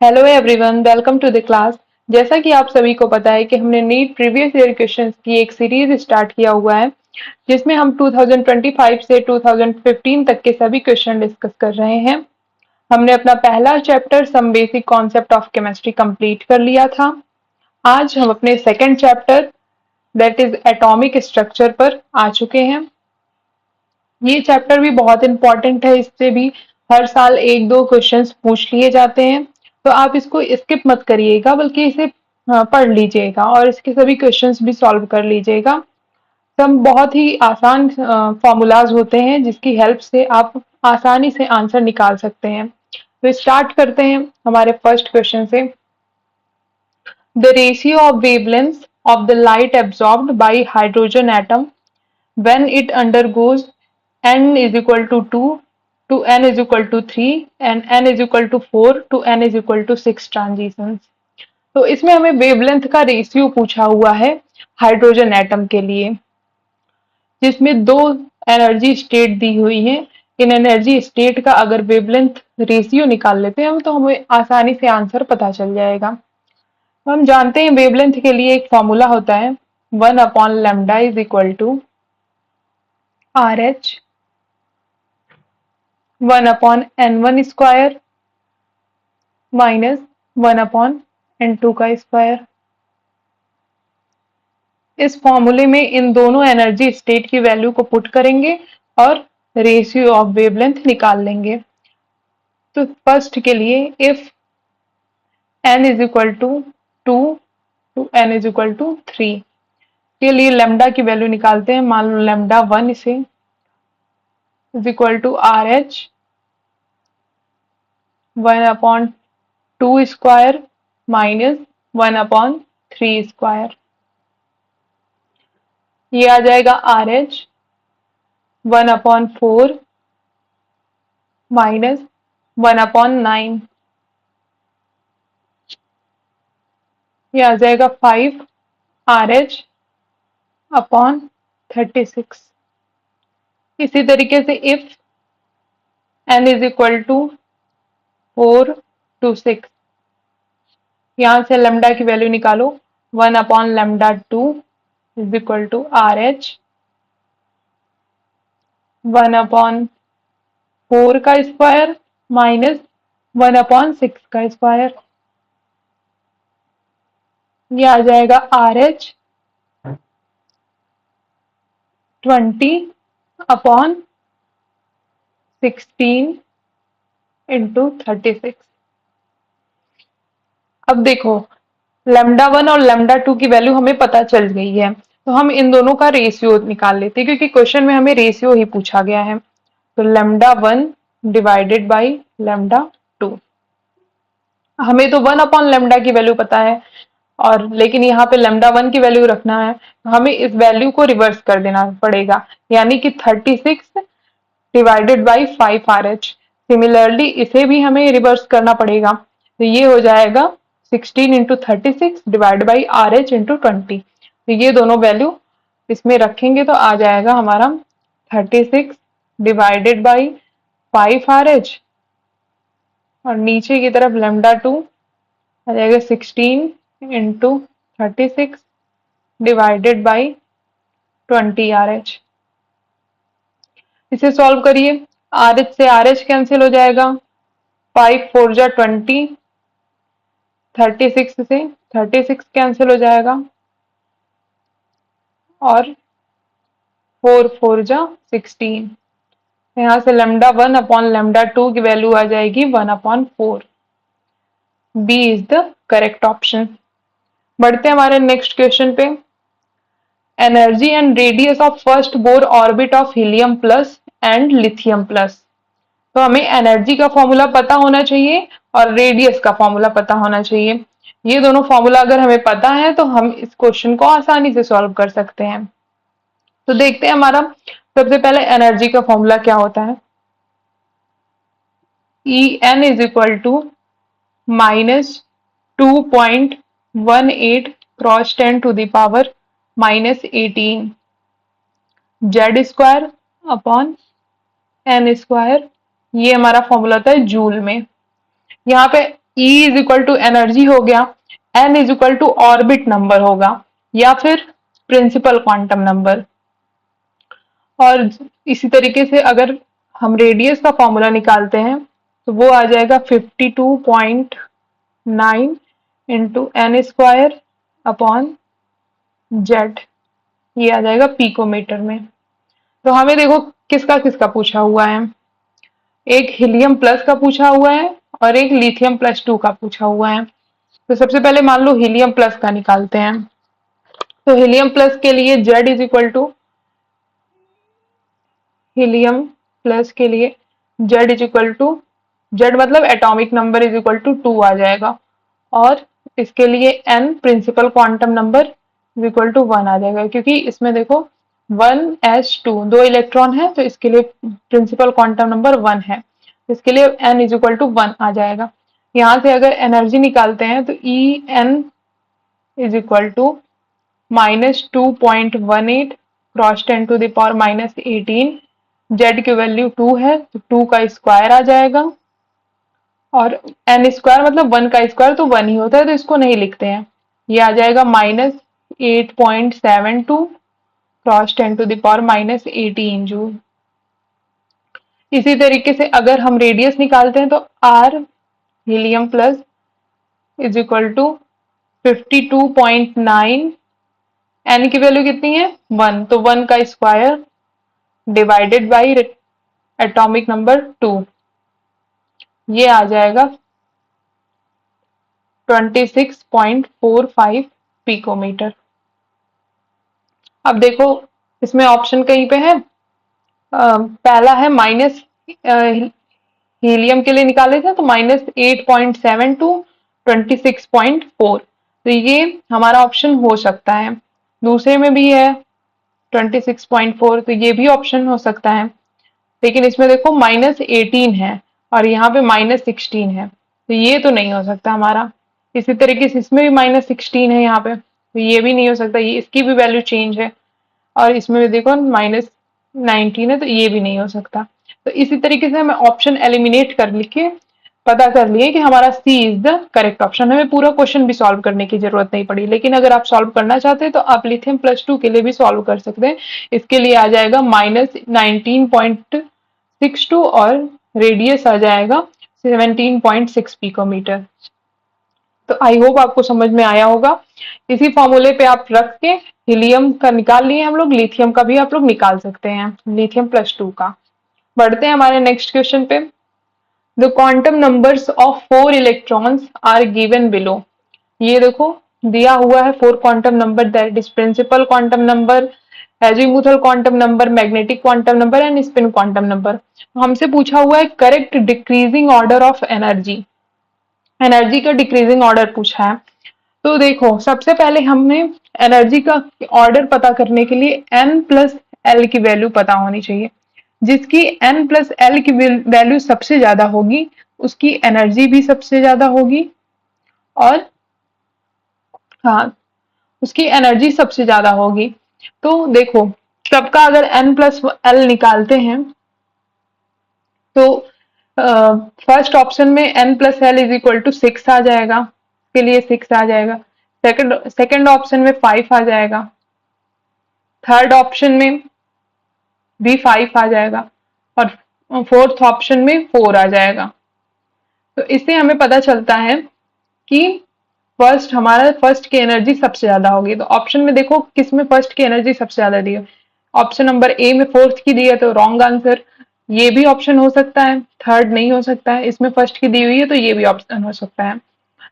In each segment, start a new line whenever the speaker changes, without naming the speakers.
Hello everyone, welcome to the class. जैसा कि आप सभी को पता है कि हमने नीट प्रीवियस ईयर क्वेश्चंस की एक सीरीज स्टार्ट किया हुआ है, जिसमें हम 2025 से 2015 तक के सभी क्वेश्चन डिस्कस कर रहे हैं। हमने अपना पहला chapter some basic concept of chemistry complete कर लिया था। आज हम अपने second chapter that is atomic structure पर आ चुके हैं। ये चैप्टर भी बहुत इंपॉर्टेंट है, इससे भी हर साल एक दो क्वेश्चंस पूछ लिए जाते हैं, तो आप इसको स्किप मत करिएगा, बल्कि इसे पढ़ लीजिएगा और इसके सभी क्वेश्चंस भी सॉल्व कर लीजिएगा। सब बहुत ही आसान फॉर्मूलाज होते हैं, जिसकी हेल्प से आप आसानी से आंसर निकाल सकते हैं। तो स्टार्ट करते हैं हमारे फर्स्ट क्वेश्चन से। The ratio of wavelength of the light absorbed bye hydrogen atom when it undergoes n is equal to n is equal to 3 and n is equal to 4 to n is equal to 6 transitions. तो इसमें हमें wavelength का ratio पूछा हुआ है hydrogen atom के लिए, जिसमें दो एनर्जी स्टेट दी हुई है। इन एनर्जी स्टेट का अगर वेवलेंथ रेशियो निकाल लेते हैं तो हमें आसानी से आंसर पता चल जाएगा। तो हम जानते हैं वेवलेंथ के लिए एक फॉर्मूला होता है 1/लैम्डा is equal to RH 1/n1 square minus 1/n2 का स्क्वायर। इस फॉर्मूले में इन दोनों एनर्जी स्टेट की वैल्यू को पुट करेंगे और रेशियो ऑफ वेवलेंथ निकाल लेंगे। तो फर्स्ट के लिए if n is equal to 2 to n is equal to 3 के लिए लैम्डा की वैल्यू निकालते हैं। मान लो लैम्डा 1 इसे is equal to RH 1/2 square minus 1/3 square. ये आ जाएगा RH 1/4 माइनस 1/9। ये आ जाएगा 5 RH अपॉन 36। इसी तरीके से if n is equal to 4 to 6, यहाँ से लैम्डा की वैल्यू निकालो 1/λ2 इज इक्वल टू RH 1/4 का स्क्वायर माइनस 1/6 का स्क्वायर। ये आ जाएगा RH 20/16 इंटू 36। अब देखो लैम्डा 1 और लैम्डा 2 की वैल्यू हमें पता चल गई है, तो हम इन दोनों का रेशियो निकाल लेते हैं, क्योंकि क्वेश्चन में हमें रेशियो ही पूछा गया है। तो लैम्डा 1 डिवाइडेड बाई लैम्डा 2। हमें तो 1/लैम्डा की वैल्यू पता है, और लेकिन यहाँ पे लैम्डा 1 की वैल्यू रखना है, तो हमें इस वैल्यू को रिवर्स कर देना पड़ेगा, यानी कि 36 डिवाइडेड बाई 5 RH। सिमिलरली इसे भी हमें रिवर्स करना पड़ेगा, तो ये हो जाएगा 16 into 36 divide by RH into 20। तो ये दोनों वैल्यू इसमें रखेंगे तो आ जाएगा हमारा 36 डिवाइडेड बाई 5 RH, और नीचे की तरफ लैम्डा 2 आ जाएगा 16 इंटू 36 डिवाइडेड बाई 20 RH। इसे सॉल्व करिए, RH से RH कैंसिल हो जाएगा, 5 4 जा 20, 36 से 36 कैंसिल हो जाएगा, और 4 4 जा 16। यहाँ से लैम्डा 1/λ2 की वैल्यू आ जाएगी 1/4। B is the correct option. बढ़ते हैं हमारे नेक्स्ट क्वेश्चन पे। Energy and radius of first Bohr orbit of helium plus and lithium plus. तो हमें एनर्जी का फॉर्मूला पता होना चाहिए और रेडियस का फॉर्मूला पता होना चाहिए। ये दोनों फॉर्मूला अगर हमें पता है तो हम इस क्वेश्चन को आसानी से सॉल्व कर सकते हैं। तो देखते हैं हमारा सबसे पहले एनर्जी का फॉर्मूला क्या होता है। En is equal to minus 2.18 cross 10 to the power minus 18 Z square upon N square. ये हमारा फॉर्मूला होता है जूल में। यहाँ पे E is equal to energy हो गया, N is equal to orbit number होगा या फिर प्रिंसिपल क्वांटम नंबर। और इसी तरीके से अगर हम रेडियस का फॉर्मूला निकालते हैं तो वो आ जाएगा 52.9 into N square upon Z, ये आ जाएगा पिकोमीटर में। तो हमें देखो किसका किसका पूछा हुआ है, एक हीलियम प्लस का पूछा हुआ है और एक लिथियम प्लस 2 का पूछा हुआ है। तो सबसे पहले मान लो हीलियम प्लस का निकालते हैं। तो हीलियम प्लस के लिए Z is equal to, helium plus के लिए Z is equal to, Z मतलब atomic number is equal to 2 आ जाएगा, और इसके लिए n principal quantum number is equal to 1 आ जाएगा, क्योंकि इसमें देखो 1s2 दो इलेक्ट्रॉन है तो इसके लिए प्रिंसिपल क्वांटम नंबर 1 है, इसके लिए एन इज इक्वल टू 1 आ जाएगा। यहाँ से अगर एनर्जी निकालते हैं तो E N is equal to -2.18 cross 10 to the power -18, Z की वैल्यू 2 है तो 2 का स्क्वायर आ जाएगा, और एन स्क्वायर मतलब 1 का स्क्वायर तो 1 ही होता है तो इसको नहीं लिखते हैं, ये आ जाएगा -8.72 cross 10 to the power -18 joule. इसी तरीके से अगर हम रेडियस निकालते हैं तो R helium plus is equal to 52.9, N की वैल्यू कितनी है 1, तो 1 का square divided by atomic number 2, ये आ जाएगा 26.45 पिकोमीटर। अब देखो इसमें ऑप्शन कहीं पे है, पहला है माइनस, हीलियम के लिए निकाले थे तो -8.7 टू 26.4, तो ये हमारा ऑप्शन हो सकता है। दूसरे में भी है 26.4, तो ये भी ऑप्शन हो सकता है, लेकिन इसमें देखो -18 है और यहाँ पे -16 है, तो ये तो नहीं हो सकता हमारा। इसी तरीके से इसमें भी -16 है यहाँ पे, तो ये भी नहीं हो सकता, ये इसकी भी वैल्यू चेंज है, और इसमें भी देखो -19 है तो ये भी नहीं हो सकता। तो इसी तरीके से हमें ऑप्शन एलिमिनेट कर लिखे पता कर लिए कि हमारा सी इज द करेक्ट ऑप्शन। हमें पूरा क्वेश्चन भी सॉल्व करने की जरूरत नहीं पड़ी, लेकिन अगर आप सॉल्व करना चाहते हैं तो आप लिथियम प्लस 2 के लिए भी सॉल्व कर सकते हैं। इसके लिए आ जाएगा -19.62 और रेडियस आ जाएगा 17.6 पिकोमीटर। तो आई होप आपको समझ में आया होगा। इसी फॉर्मूले पे आप रख के हीलियम का निकाल लिए हम लोग, लिथियम का भी आप लोग निकाल सकते हैं, लिथियम प्लस 2 का। बढ़ते हैं हमारे नेक्स्ट क्वेश्चन पे। The quantum numbers of 4 electrons are given below. ये देखो दिया हुआ है 4 quantum number, that is principal quantum number, azimuthal quantum number, magnetic quantum number and spin quantum number. हमसे पूछा हुआ है correct decreasing order of energy, energy का डिक्रीजिंग ऑर्डर पूछा है। तो देखो सबसे पहले हमने एनर्जी का ऑर्डर पता करने के लिए n प्लस एल की वैल्यू पता होनी चाहिए। जिसकी n प्लस एल की वैल्यू सबसे ज्यादा होगी उसकी एनर्जी भी सबसे ज्यादा होगी, और हाँ उसकी एनर्जी सबसे ज्यादा होगी। तो देखो सबका अगर n प्लस एल निकालते हैं तो फर्स्ट ऑप्शन में n plus L is equal to 6 आ जाएगा, के लिए 6 आ जाएगा। सेकंड ऑप्शन में 5 आ जाएगा, थर्ड ऑप्शन में भी 5 आ जाएगा, और फोर्थ ऑप्शन में 4 आ जाएगा। तो इससे हमें पता चलता है कि फर्स्ट की एनर्जी सबसे ज्यादा होगी। तो ऑप्शन में देखो किसमें फर्स्ट की एनर्जी सबसे ज्यादा दी है, ऑप्शन नंबर ए में फोर्थ की दी है तो रॉन्ग आंसर। ये भी ऑप्शन हो सकता है, थर्ड नहीं हो सकता है, इसमें फर्स्ट की दी हुई है तो ये भी ऑप्शन हो सकता है।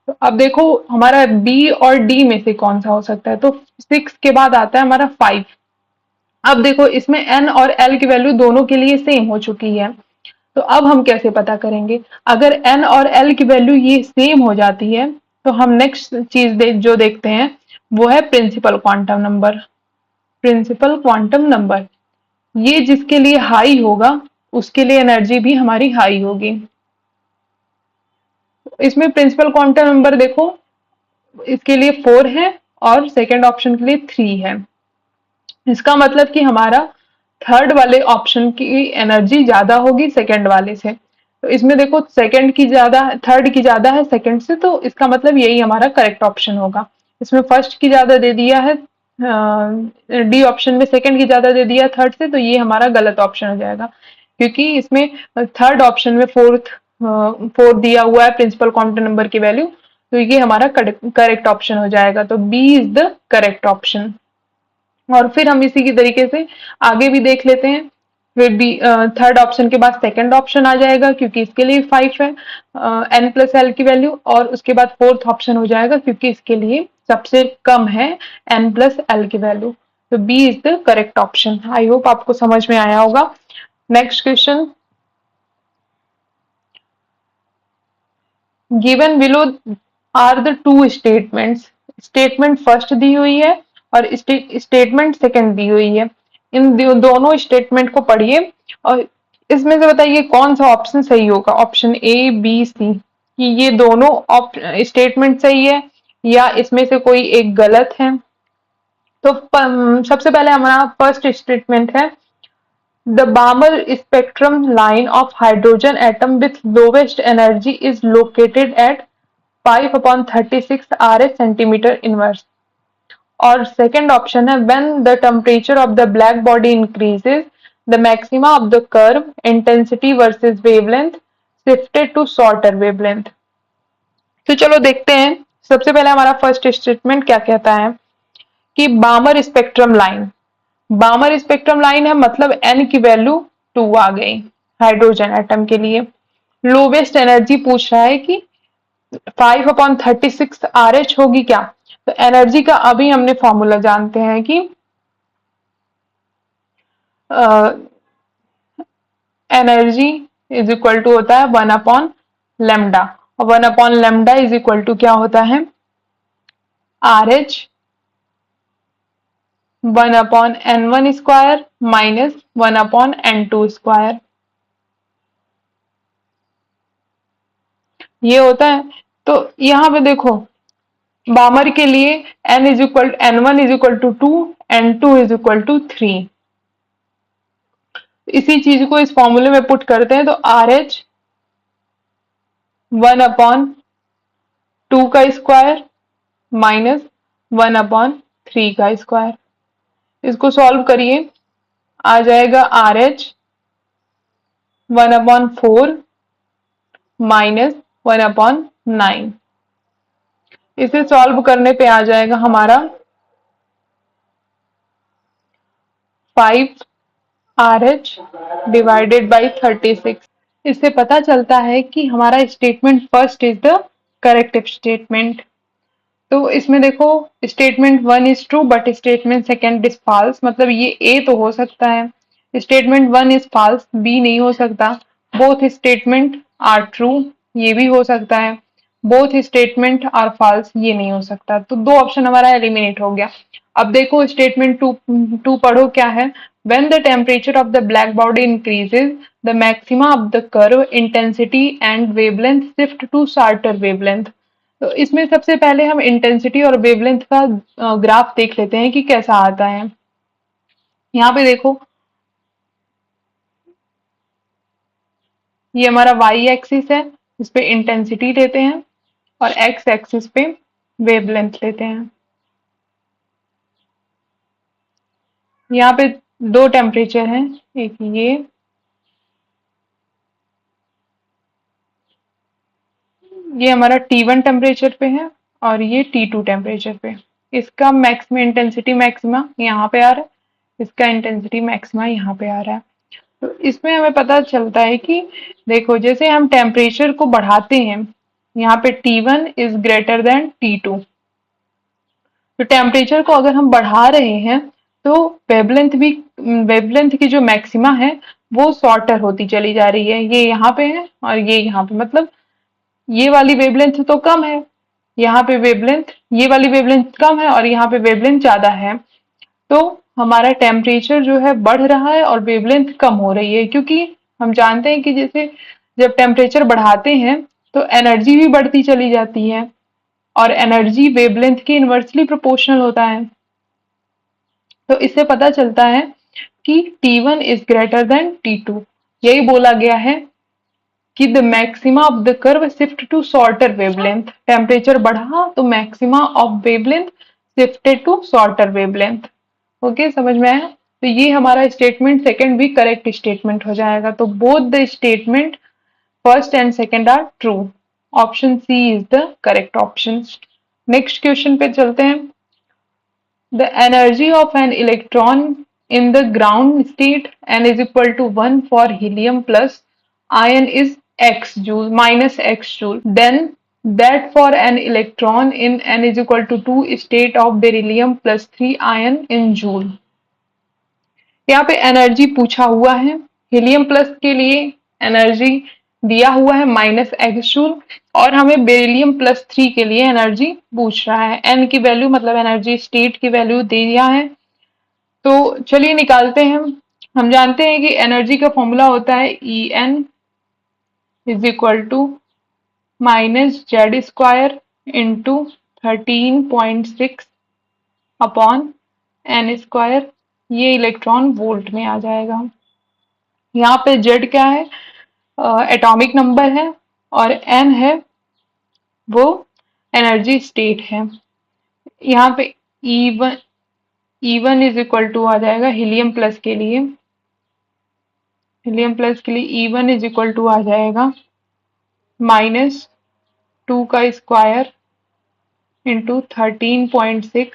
तो अब देखो हमारा बी और डी में से कौन सा हो सकता है, तो 6 के बाद आता है हमारा 5। अब देखो इसमें एन और एल की वैल्यू दोनों के लिए सेम हो चुकी है, तो अब हम कैसे पता करेंगे। अगर एन और एल की वैल्यू ये सेम हो जाती है तो हम नेक्स्ट चीज जो देखते हैं वो है principal quantum number. Principal quantum number ये जिसके लिए हाई होगा उसके लिए एनर्जी भी हमारी हाई होगी। इसमें प्रिंसिपल क्वांटम नंबर देखो इसके लिए 4 है और सेकंड ऑप्शन के लिए 3 है। इसका मतलब कि हमारा थर्ड वाले ऑप्शन की एनर्जी ज्यादा होगी सेकंड वाले से। तो इसमें देखो सेकंड की ज्यादा, थर्ड की ज्यादा है सेकंड से, तो इसका मतलब यही हमारा करेक्ट ऑप्शन होगा। इसमें फर्स्ट की ज्यादा दे दिया है, डी ऑप्शन में सेकंड की ज्यादा दे दिया थर्ड से, तो ये हमारा गलत ऑप्शन हो जाएगा, क्योंकि इसमें थर्ड ऑप्शन में फोर्थ दिया हुआ है प्रिंसिपल काउंटर नंबर की वैल्यू, तो ये हमारा करेक्ट ऑप्शन हो जाएगा। तो B is the correct option. और फिर हम इसी की तरीके से आगे भी देख लेते हैं। फिर बी थर्ड ऑप्शन के बाद सेकंड ऑप्शन आ जाएगा, क्योंकि इसके लिए 5 है एन प्लस एल की वैल्यू, और उसके बाद फोर्थ ऑप्शन हो जाएगा क्योंकि इसके लिए सबसे कम है एन प्लस एल की वैल्यू। तो B is the correct option. I hope आपको समझ में आया होगा। Next question, given below are the two statements. Statement first दी हुई है और स्टेटमेंट सेकंड दी हुई है। इन दोनों स्टेटमेंट को पढ़िए और इसमें से बताइए कौन सा ऑप्शन सही होगा। ऑप्शन ए बी सी, कि ये दोनों स्टेटमेंट सही है या इसमें से कोई एक गलत है। तो सबसे पहले हमारा फर्स्ट स्टेटमेंट है, the Balmer spectrum line of hydrogen atom with lowest energy is located at 5/36 Rs centimeter inverse। और सेकंड ऑप्शन है, when the temperature of the black body increases, the maxima of the curve intensity versus wavelength shifted to shorter wavelength। तो चलो देखते हैं। सबसे पहले हमारा first statement क्या कहता है कि बामर स्पेक्ट्रम लाइन, बामर स्पेक्ट्रम लाइन है मतलब एन की वैल्यू 2 आ गई हाइड्रोजन एटम के लिए। लोवेस्ट एनर्जी पूछ रहा है कि 5/36 आर एच होगी क्या। तो एनर्जी का अभी हमने फॉर्मूला जानते हैं कि एनर्जी इज इक्वल टू होता है 1/λ, और 1/λ इज इक्वल टू क्या होता है, R H 1/n1 square minus 1/n2 square, ये होता है। तो यहाँ पे देखो बामर के लिए n1 = 2, n2 = 3। इसी चीज को इस फॉर्मूले में पुट करते हैं तो आर एच 1/2 का स्क्वायर माइनस 1/3 का स्क्वायर। इसको सॉल्व करिए, आ जाएगा आर एच 1/4 माइनस 1/9। इसे सॉल्व करने पे आ जाएगा हमारा 5 आर एच डिवाइडेड बाई 36। इससे पता चलता है कि हमारा statement first is the correct statement. तो इसमें देखो statement 1 is true but statement second is false, मतलब ये ए तो हो सकता है, स्टेटमेंट 1 इज फॉल्स, बी नहीं हो सकता। बोथ स्टेटमेंट आर ट्रू, ये भी हो सकता है। बोथ स्टेटमेंट आर फॉल्स, ये नहीं हो सकता। तो दो ऑप्शन हमारा एलिमिनेट हो गया। अब देखो स्टेटमेंट टू पढ़ो क्या है। When the temperature of the black body increases, the maxima of the curve intensity and wavelength shift to shorter wavelength। तो इसमें सबसे पहले हम इंटेंसिटी और वेवलेंथ का ग्राफ देख लेते हैं कि कैसा आता है। यहाँ पे देखो ये हमारा वाई एक्सिस है, इस पे इंटेंसिटी लेते हैं और एक्स एक्सिस पे वेवलेंथ लेते हैं। यहाँ पे दो टेम्परेचर हैं, एक ये हमारा T1 टेम्परेचर पे है और ये T2 टेम्परेचर पे। इसका मैक्सिमम इंटेंसिटी मैक्सिमा यहाँ पे आ रहा है, इसका इंटेंसिटी मैक्सिमा यहाँ पे आ रहा है। तो इसमें हमें पता चलता है कि देखो जैसे हम टेम्परेचर को बढ़ाते हैं, यहाँ पे T1 is greater than T2। तो टेम्परेचर को अगर हम बढ़ा रहे हैं तो वेवलेंथ की जो मैक्सिमा है वो शॉर्टर होती चली जा रही है। ये यहाँ पे है और ये यहाँ पे, मतलब ये वाली वेवलेंथ तो कम है, यहाँ पे वेवलेंथ, ये वाली वेवलेंथ कम है और यहाँ पे वेवलेंथ ज्यादा है। तो हमारा टेम्परेचर जो है बढ़ रहा है और वेवलेंथ कम हो रही है, क्योंकि हम जानते हैं कि जैसे जब टेम्परेचर बढ़ाते हैं तो एनर्जी भी बढ़ती चली जाती है और एनर्जी वेवलेंथ के इनवर्सली प्रोपोर्शनल होता है। तो इससे पता चलता है कि T1 is greater than T2। यही बोला गया है कि the maxima of the curve shift to shorter wavelength, temperature बढ़ा तो maxima of wavelength shifted to shorter wavelength. Okay, समझ में आया? तो ये हमारा स्टेटमेंट सेकंड भी करेक्ट स्टेटमेंट हो जाएगा। तो both the statement first and second are true. Option C is the correct option. Next question पे चलते हैं। The energy of an electron in the ground state n is equal to 1 for helium plus ion is x joule minus x joule. Then that for an electron in n is equal to 2 state of beryllium plus 3 ion in joule. यहाँ पे energy पूछा हुआ है। Helium plus के लिए energy दिया हुआ है -x जूल और हमें बेरिलियम प्लस 3 के लिए एनर्जी पूछ रहा है। एन की वैल्यू मतलब एनर्जी स्टेट की वैल्यू दे दिया है। तो चलिए निकालते हैं। हम जानते हैं कि एनर्जी का फॉर्मूला होता है En is equal to -z² into 13.6 upon n²। ये इलेक्ट्रॉन वोल्ट में आ जाएगा। यहाँ पे Z क्या है? एटॉमिक नंबर है और n है वो एनर्जी स्टेट है। यहाँ पे E1 इज इक्वल टू आ जाएगा हीलियम प्लस के लिए। हीलियम प्लस के लिए E1 इज इक्वल टू आ जाएगा -2 का स्क्वायर इंटू 13.6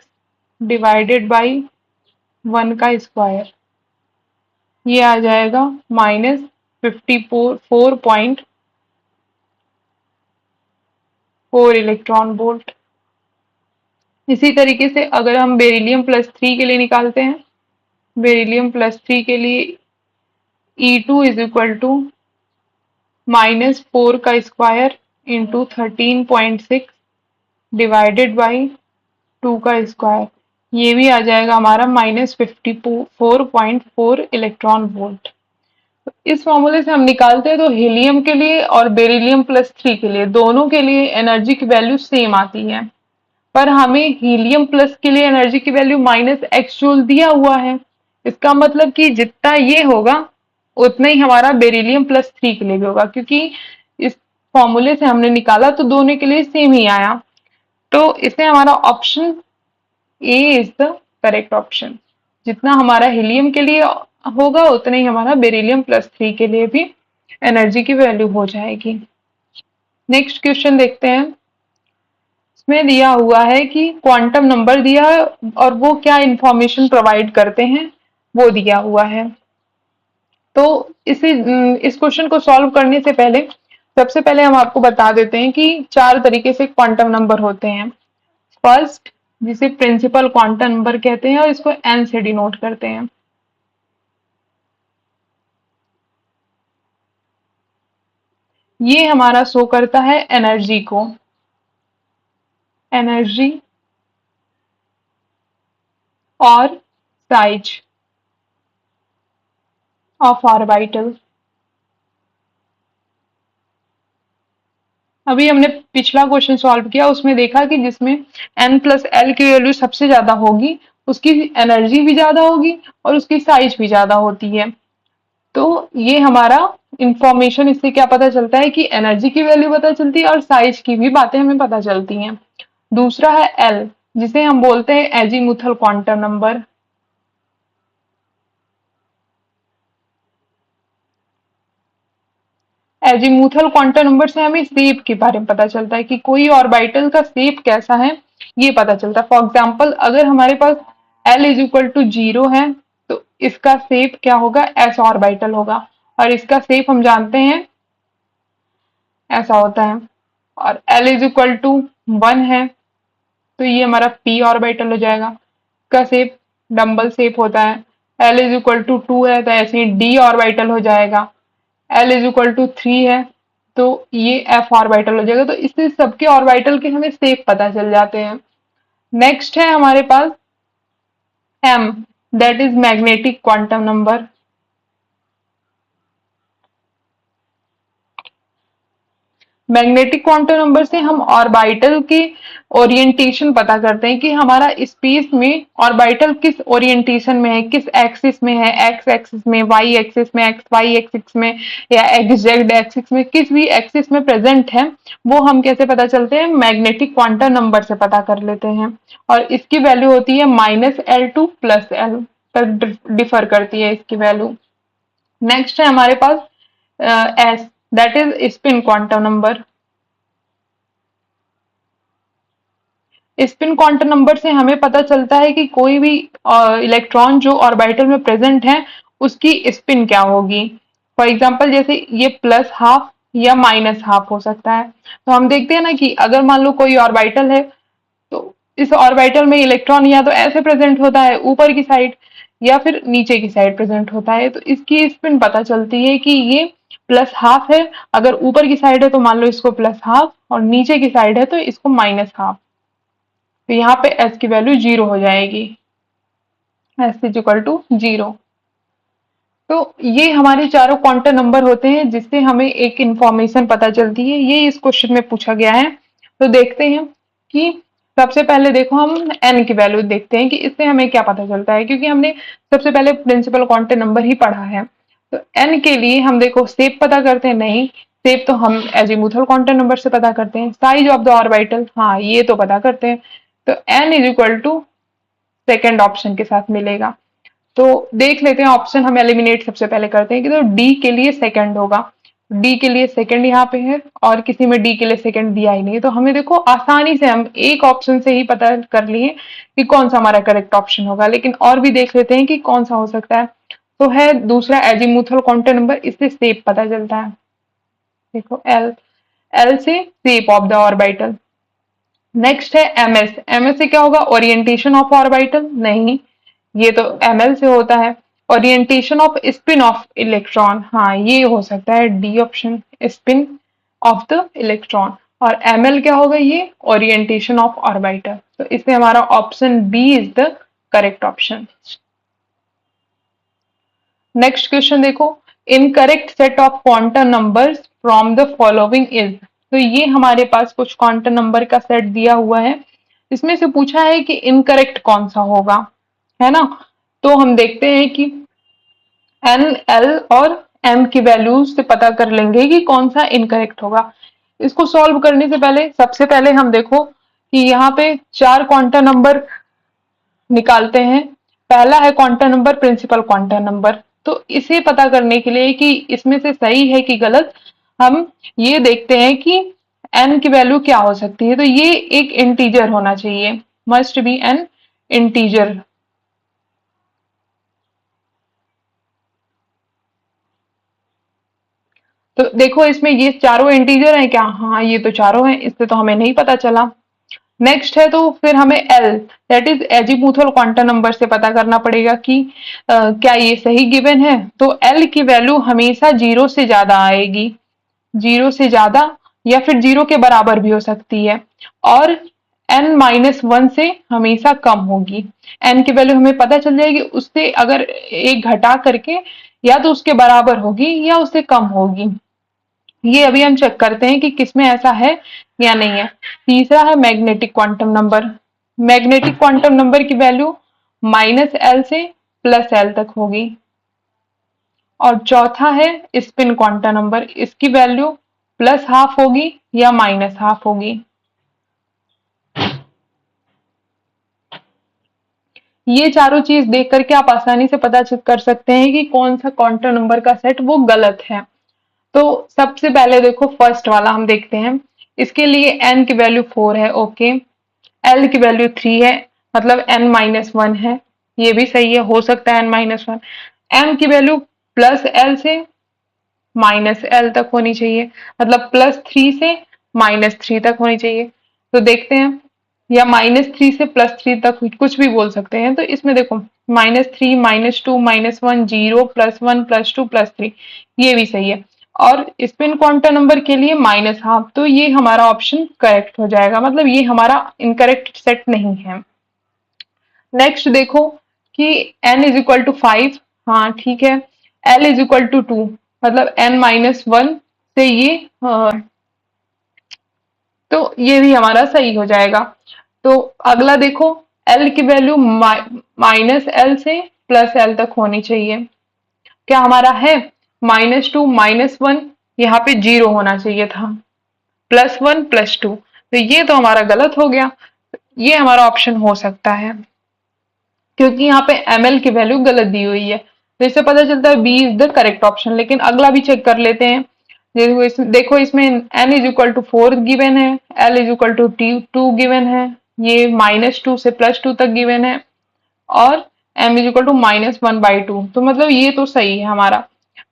डिवाइडेड बाई 1 का स्क्वायर। ये आ जाएगा -54.4 इलेक्ट्रॉन वोल्ट। इसी तरीके से अगर हम बेरिलियम प्लस 3 के लिए निकालते हैं, बेरिलियम प्लस 3 के लिए E2 इज इक्वल टू -4 का स्क्वायर इंटू 13.6 डिवाइडेड बाई 2 का स्क्वायर। ये भी आ जाएगा हमारा -54.4 इलेक्ट्रॉन वोल्ट। इस फॉर्मूले से हम निकालते हैं तो हीलियम के लिए और बेरिलियम प्लस 3 के लिए दोनों के लिए एनर्जी की वैल्यू सेम आती है, पर हमें हीलियम प्लस के लिए एनर्जी की वैल्यू -x जूल दिया हुआ है। इसका मतलब कि जितना ये होगा उतना ही हमारा बेरिलियम प्लस 3 के लिए भी होगा, क्योंकि इस फॉर्मूले से हमने निकाला तो दोनों के लिए सेम ही आया। तो इसमें हमारा option A is the correct option. जितना हमारा हीलियम के लिए होगा उतना ही हमारा बेरिलियम प्लस 3 के लिए भी एनर्जी की वैल्यू हो जाएगी। नेक्स्ट क्वेश्चन देखते हैं। इसमें दिया हुआ है कि क्वांटम नंबर दिया है और वो क्या इंफॉर्मेशन प्रोवाइड करते हैं वो दिया हुआ है। तो इस क्वेश्चन को सॉल्व करने से पहले सबसे पहले हम आपको बता देते हैं कि 4 तरीके से क्वांटम नंबर होते हैं। फर्स्ट, जिसे प्रिंसिपल क्वांटम नंबर कहते हैं और इसको n से डिनोट करते हैं। ये हमारा शो करता है एनर्जी को, एनर्जी और साइज ऑफ ऑर्बिटल। अभी हमने पिछला क्वेश्चन सॉल्व किया, उसमें देखा कि जिसमें n प्लस एल की वैल्यू सबसे ज्यादा होगी उसकी एनर्जी भी ज्यादा होगी और उसकी साइज भी ज्यादा होती है। तो ये हमारा इंफॉर्मेशन, इससे क्या पता चलता है कि एनर्जी की वैल्यू पता चलती है और साइज की भी बातें हमें पता चलती हैं। दूसरा है एल, जिसे हम बोलते हैं azimuthal quantum number. Azimuthal quantum number से हमें शेप के बारे में पता चलता है कि कोई ऑर्बिटल का शेप कैसा है, ये पता चलता है। फॉर एग्जाम्पल, अगर हमारे पास एल इज इक्वल टू 0 है तो इसका शेप क्या होगा? एस ऑर्बिटल होगा और इसका शेप हम जानते हैं ऐसा होता है। और एल इज इक्वल टू 1 है तो ये हमारा पी ऑर्बिटल हो जाएगा। इसका शेप डम्बल शेप होता है। एल इज इक्वल टू 2 है तो ऐसे ही डी ऑर्बिटल हो जाएगा। एल इज इक्वल टू 3 है तो ये एफ ऑर्बिटल हो जाएगा। तो इससे सबके ऑर्बिटल के हमें शेप पता चल जाते हैं। नेक्स्ट है हमारे पास M, that is magnetic quantum number. Magnetic quantum number से हम ऑर्बिटल की ओरिएंटेशन पता करते हैं कि हमारा स्पेस में ऑर्बिटल किस ओरिएंटेशन में है, किस एक्सिस में है, एक्स एक्सिस में, वाई एक्सिस में, एक्स वाई एक्सिस में या एक्स जेड एक्सिस में, किस भी एक्सिस में प्रेजेंट है, वो हम कैसे पता चलते हैं, मैग्नेटिक क्वांटम नंबर से पता कर लेते हैं। और इसकी वैल्यू होती है -L टू +L तक डिफर करती है इसकी वैल्यू। नेक्स्ट है हमारे पास S, that is spin quantum number. Spin quantum number से हमें पता चलता है कि कोई भी इलेक्ट्रॉन जो ऑर्बिटल में प्रेजेंट है उसकी स्पिन क्या होगी। फॉर एग्जांपल जैसे ये +½ या -½ हो सकता है। तो हम देखते हैं ना कि अगर मान लो कोई ऑर्बिटल है तो इस ऑर्बिटल में इलेक्ट्रॉन या तो ऐसे प्रेजेंट होता है ऊपर की साइड या फिर नीचे की साइड प्रेजेंट होता है। तो इसकी स्पिन पता चलती है कि ये +½ है। अगर ऊपर की साइड है तो मान लो इसको +½ और नीचे की साइड है तो इसको -½ तो यहाँ पे s की वैल्यू 0 हो जाएगी, s इज इक्वल टू 0। तो ये हमारे चारों क्वांटम नंबर होते हैं जिससे हमें एक इंफॉर्मेशन पता चलती है। ये इस क्वेश्चन में पूछा गया है। तो देखते हैं कि सबसे पहले देखो हम n की वैल्यू देखते हैं कि इससे हमें क्या पता चलता है, क्योंकि हमने सबसे पहले प्रिंसिपल क्वांटम नंबर ही पढ़ा है। तो n के लिए हम देखो शेप पता करते हैं, नहीं शेप तो हम एजीमुथल क्वांटम नंबर से पता करते हैं। साइज ऑफ द ऑर्बिटल, हाँ ये तो पता करते हैं। तो n is equal to second option के साथ मिलेगा। तो देख लेते हैं ऑप्शन हम एलिमिनेट सबसे पहले करते हैं कि तो डी के लिए सेकंड होगा। डी के लिए सेकंड यहाँ पे है और किसी में डी के लिए सेकंड दिया ही नहीं, तो हमें देखो आसानी से हम एक ऑप्शन से ही पता कर लिए कि कौन सा हमारा करेक्ट ऑप्शन होगा। लेकिन और भी देख लेते हैं कि कौन सा हो सकता है। तो है दूसरा एजीमुथल क्वांटम नंबर, इससे शेप पता चलता है। देखो एल, एल से shape of the orbital. Next है एमएस, एमएस से क्या होगा, ओरिएंटेशन ऑफ ऑर्बिटल, नहीं ये तो एमएल से होता है। Orientation of spin of electron, हाँ ये हो सकता है D option, spin of the electron. और एमएल क्या होगा, ये ओरिएंटेशन ऑफ ऑर्बिटल। तो इससे हमारा option B is the correct option. Next question देखो, incorrect set of quantum numbers from the following is. तो ये हमारे पास कुछ क्वांटम नंबर का सेट दिया हुआ है, इसमें से पूछा है कि इनकरेक्ट कौन सा होगा, है ना। तो हम देखते हैं कि एन, एल और एम की वैल्यूज से पता कर लेंगे कि कौन सा इनकरेक्ट होगा। इसको सॉल्व करने से पहले सबसे पहले हम देखो कि यहाँ पे चार क्वांटम नंबर निकालते हैं। पहला है quantum number principal quantum number. तो इसे पता करने के लिए कि इसमें से सही है कि गलत, हम ये देखते हैं कि n की वैल्यू क्या हो सकती है। तो ये एक इंटीजर होना चाहिए, मस्ट बी एन इंटीजर। तो देखो इसमें ये चारों इंटीजर हैं क्या, हाँ ये तो चारों हैं, इससे तो हमें नहीं पता चला। नेक्स्ट है तो फिर हमें L, that is azimuthal quantum number से पता करना पड़ेगा कि क्या ये सही गिवन है। तो एल की वैल्यू हमेशा 0 से ज्यादा आएगी, 0 से ज्यादा या फिर 0 के बराबर भी हो सकती है, और n-1 से हमेशा कम होगी। n की वैल्यू हमें पता चल जाएगी, उससे अगर एक घटा करके या तो उसके बराबर होगी या उससे कम होगी। ये अभी हम चेक करते हैं कि किसमें ऐसा है या नहीं है। तीसरा है magnetic quantum number. Magnetic quantum number की वैल्यू -L से +L तक होगी। और चौथा है स्पिन क्वांटम नंबर, इसकी वैल्यू +½ होगी या -½ होगी। ये चारों चीज देख करके आप आसानी से पता कर सकते हैं कि कौन सा क्वांटम नंबर का सेट वो गलत है। तो सबसे पहले देखो फर्स्ट वाला हम देखते हैं। इसके लिए n की वैल्यू 4 है, ओके। l की वैल्यू 3 है, मतलब n-1 है, ये भी सही है, हो सकता है n-1। m की वैल्यू +L से -L तक होनी चाहिए, मतलब +3 से -3 तक होनी चाहिए। तो देखते हैं, या -3 से +3 तक कुछ भी बोल सकते हैं। तो इसमें देखो -3, -2, -1, 0, +1, +2, +3, ये भी सही है। और स्पिन क्वांटम नंबर के लिए -½ तो ये हमारा ऑप्शन करेक्ट हो जाएगा, मतलब ये हमारा इनकरेक्ट सेट नहीं है। नेक्स्ट देखो कि n इज इक्वल टू 5, हाँ ठीक है। l इज इक्वल टू 2, मतलब n-1 से ये तो ये भी हमारा सही हो जाएगा। तो अगला देखो, एल की वैल्यू माइनस एल से प्लस एल तक होनी चाहिए। क्या हमारा है -2 -1, यहाँ पे 0 होना चाहिए था, +1 +2, तो ये तो हमारा गलत हो गया। ये हमारा ऑप्शन हो सकता है क्योंकि यहाँ पे ml की वैल्यू गलत दी हुई है। तो इससे पता चलता है B is the correct option. लेकिन अगला भी चेक कर लेते हैं। देखो इसमें n is equal to 4 given है, l is equal to 2 given है, ये -2 से +2 तक गिवन है, और m इज इक्वल टू -1/2। तो मतलब ये तो सही है हमारा।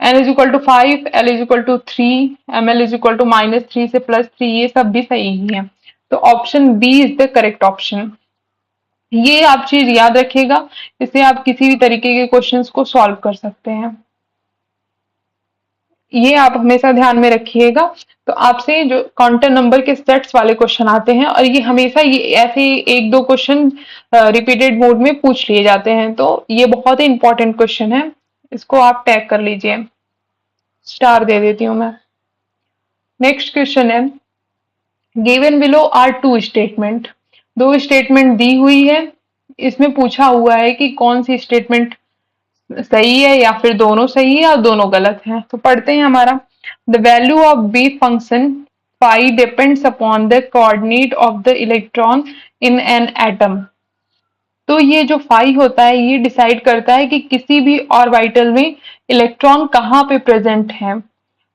n is equal to 5, l is equal to 3, ml is equal to -3 से +3, ये सब भी सही ही है। तो option B is the correct option. ये आप चीज याद रखिएगा, इससे आप किसी भी तरीके के क्वेश्चंस को सॉल्व कर सकते हैं। ये आप हमेशा ध्यान में रखिएगा। तो आपसे जो काउंटर नंबर के सेट्स वाले क्वेश्चन आते हैं, और ये हमेशा ये ऐसे एक दो क्वेश्चन रिपीटेड मोड में पूछ लिए जाते हैं, तो ये बहुत ही इंपॉर्टेंट क्वेश्चन है। इसको आप टैग कर लीजिए, स्टार दे देती हूँ मैं। नेक्स्ट क्वेश्चन है, given below are two statement. दो स्टेटमेंट दी हुई है, इसमें पूछा हुआ है कि कौन सी स्टेटमेंट सही है या फिर दोनों सही है या दोनों गलत है। तो पढ़ते हैं हमारा, the value of B function phi depends upon the coordinate of the electron in an atom. तो ये जो फाई होता है ये डिसाइड करता है कि किसी भी ऑर्बिटल में इलेक्ट्रॉन कहाँ पे प्रेजेंट है।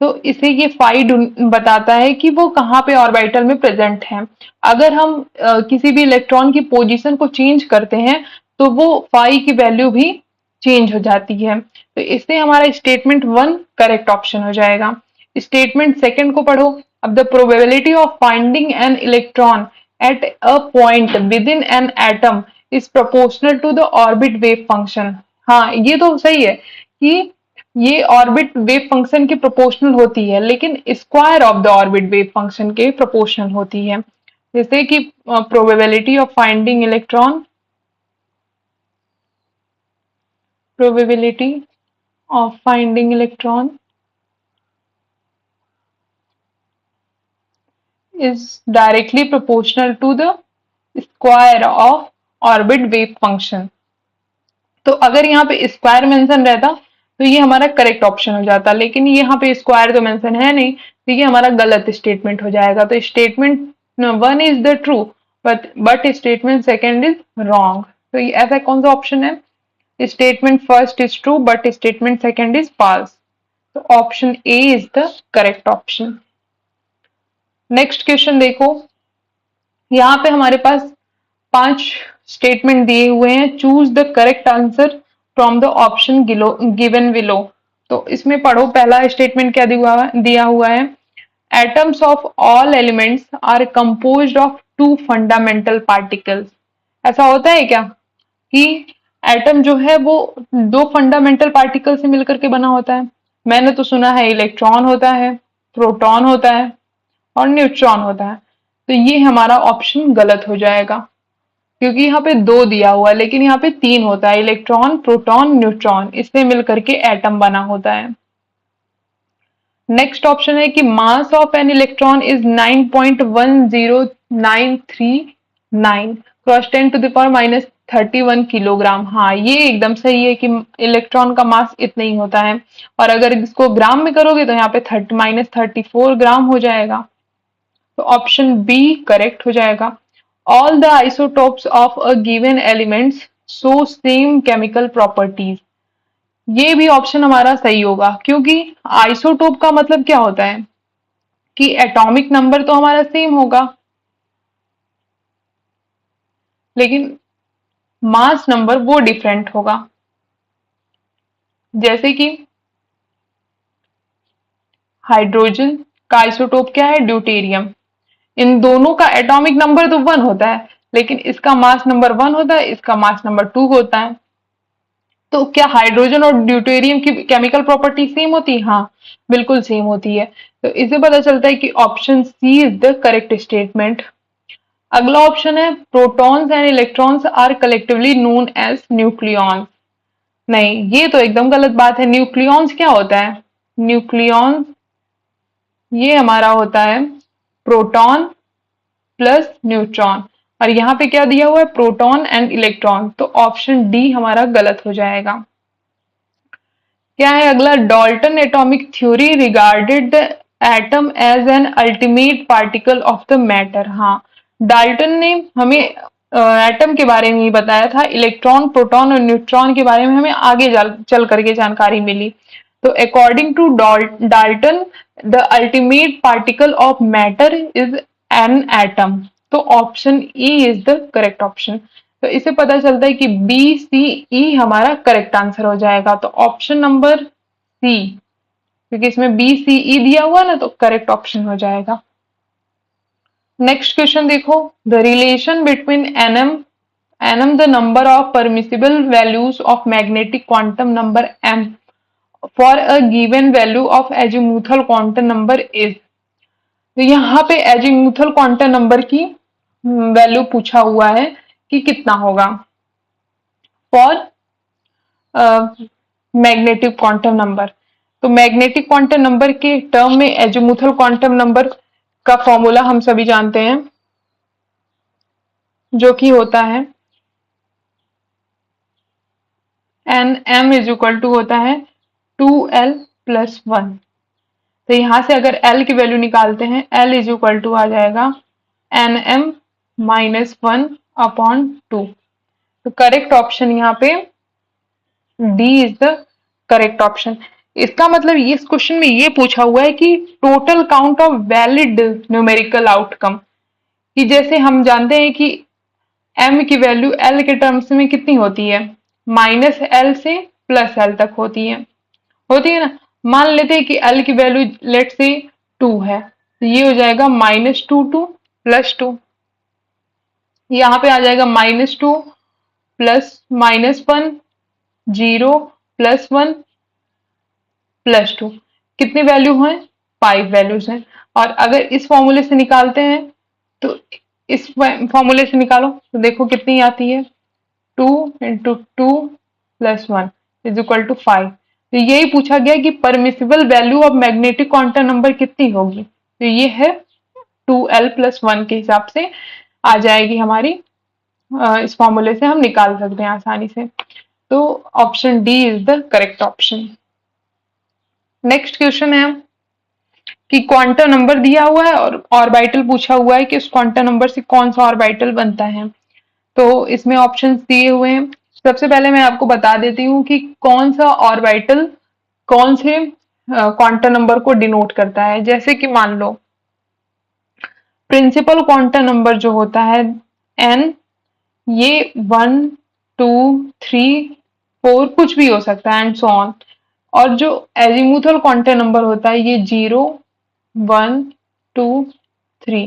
तो इसे ये फाई बताता है कि वो कहाँ पे ऑर्बिटल में प्रेजेंट है। अगर हम किसी भी इलेक्ट्रॉन की पोजीशन को चेंज करते हैं तो वो फाई की वैल्यू भी चेंज हो जाती है। तो इससे हमारा स्टेटमेंट 1 करेक्ट ऑप्शन हो जाएगा। स्टेटमेंट सेकंड को पढ़ो। अब the probability of finding an electron at a point within an atom is proportional to the orbit wave function. हाँ, ये तो सही है कि ये ऑर्बिट वेव फंक्शन के प्रोपोर्शनल होती है, लेकिन square of the orbit wave function के प्रोपोर्शनल होती है। जैसे कि probability of finding electron, probability of finding electron is directly proportional to the square of orbit wave function। तो अगर यहाँ पे स्क्वायर मेंशन रहता तो ये हमारा करेक्ट ऑप्शन हो जाता, लेकिन यहाँ पे स्क्वायर तो मेंशन है नहीं, तो ये हमारा गलत स्टेटमेंट हो जाएगा। तो statement 1 is the true, but statement second is wrong. तो ये ऐसा कौन सा ऑप्शन है? Statement first is true but statement second is false. तो option A is the correct option. Next question देखो, यहाँ पे हमारे पास 5 स्टेटमेंट दिए हुए हैं। Choose the correct answer from the option given below. तो इसमें पढ़ो, पहला स्टेटमेंट क्या दिया हुआ है, atoms of all elements are composed of 2 fundamental particles. ऐसा होता है क्या कि एटम जो है वो 2 फंडामेंटल पार्टिकल से मिलकर के बना होता है? मैंने तो सुना है इलेक्ट्रॉन होता है, प्रोटॉन होता है और न्यूट्रॉन होता है। तो ये हमारा ऑप्शन गलत हो जाएगा, क्योंकि यहाँ पे 2 दिया हुआ है लेकिन यहाँ पे 3 होता है, इलेक्ट्रॉन, प्रोटॉन, न्यूट्रॉन, इससे मिलकर के एटम बना होता है। नेक्स्ट ऑप्शन है कि mass of an electron is 9.10939 cross 10⁻31 kilogram. हाँ, ये एकदम सही है कि इलेक्ट्रॉन का मास इतना ही होता है, और अगर इसको ग्राम में करोगे तो यहाँ पे -34 ग्राम हो जाएगा। तो ऑप्शन बी करेक्ट हो जाएगा। All the isotopes of a given elements show same chemical properties. ये भी ऑप्शन हमारा सही होगा, क्योंकि आइसोटोप का मतलब क्या होता है कि एटॉमिक नंबर तो हमारा सेम होगा लेकिन मास नंबर वो डिफरेंट होगा। जैसे कि हाइड्रोजन का आइसोटोप क्या है, ड्यूटेरियम। इन दोनों का एटॉमिक नंबर तो 1 होता है, लेकिन इसका मास नंबर 1 होता है, इसका मास नंबर 2 होता है। तो क्या हाइड्रोजन और ड्यूटेरियम की केमिकल प्रॉपर्टी सेम होती है? हाँ, बिल्कुल सेम होती है। तो इससे पता चलता है कि option C is the correct statement. अगला ऑप्शन है, protons and electrons are collectively known as nucleons. नहीं, ये तो एकदम गलत बात है। न्यूक्लियॉन्स क्या होता है? न्यूक्लियॉन्स ये हमारा होता है प्रोटॉन प्लस न्यूट्रॉन, और यहाँ पे क्या दिया हुआ है, प्रोटॉन एंड इलेक्ट्रॉन, तो ऑप्शन डी हमारा गलत हो जाएगा। क्या है अगला, Dalton atomic theory regarded the atom as an ultimate particle of the matter. हाँ, डाल्टन ने हमें एटम के बारे में ही बताया था, इलेक्ट्रॉन, प्रोटॉन और न्यूट्रॉन के बारे में हमें आगे चल करके जानकारी मिली। तो according to Dalton the ultimate particle of matter is an atom, तो option E is the correct option. तो इससे पता चलता है कि बी सी ई हमारा करेक्ट आंसर हो जाएगा, तो ऑप्शन नंबर सी, क्योंकि इसमें बी सी ई दिया हुआ ना, तो करेक्ट ऑप्शन हो जाएगा। नेक्स्ट क्वेश्चन देखो, the relation between N M the number of permissible values of magnetic quantum number M for a given value of azimuthal quantum number is. तो यहाँ पे एजीमुथल क्वांटम नंबर की वैल्यू पूछा हुआ है कि कितना होगा फॉर मैग्नेटिक क्वांटम नंबर। तो मैग्नेटिक क्वांटम नंबर के टर्म में एजीमुथल क्वांटम नंबर का फॉर्मूला हम सभी जानते हैं, जो कि होता है N M is equal to होता है 2l प्लस 1। तो यहां से अगर l की वैल्यू निकालते हैं, l इज इक्वल टू आ जाएगा एन एम माइनस 1/2। तो करेक्ट ऑप्शन यहाँ पे D is the correct option. इसका मतलब इस क्वेश्चन में ये पूछा हुआ है कि total count of valid numerical outcome, कि जैसे हम जानते हैं कि m की वैल्यू l के टर्म्स में कितनी होती है, -l से +l तक होती है ना। मान लेते हैं कि l की वैल्यू लेट से 2 है, तो ये हो जाएगा -2 टू +2, यहाँ पे आ जाएगा -2 प्लस -1, 0 प्लस 1 प्लस 2, कितनी वैल्यू है, 5 वैल्यूज हैं। और अगर इस फॉर्मूले से निकालते हैं, तो इस फॉर्मूले से निकालो तो देखो कितनी आती है, 2 into 2 plus 1 is equal to 5। तो यही पूछा गया कि permissible value of magnetic quantum number कितनी होगी, तो ये है 2l प्लस 1 के हिसाब से आ जाएगी हमारी, इस फॉर्मूले से हम निकाल सकते हैं आसानी से। तो option D is the correct option. Next question है कि क्वांटम नंबर दिया हुआ है और ऑर्बिटल पूछा हुआ है कि उस क्वांटम नंबर से कौन सा ऑर्बिटल बनता है। तो इसमें ऑप्शंस दिए हुए हैं। सबसे पहले मैं आपको बता देती हूँ कि कौन सा ऑर्बिटल कौन से क्वांटम नंबर को डिनोट करता है। जैसे कि मान लो प्रिंसिपल क्वांटम नंबर जो होता है n, ये 1 2 3 4 कुछ भी हो सकता है एंड सो ऑन। और जो एजीमुथल क्वांटम नंबर होता है ये 0 1 2 3,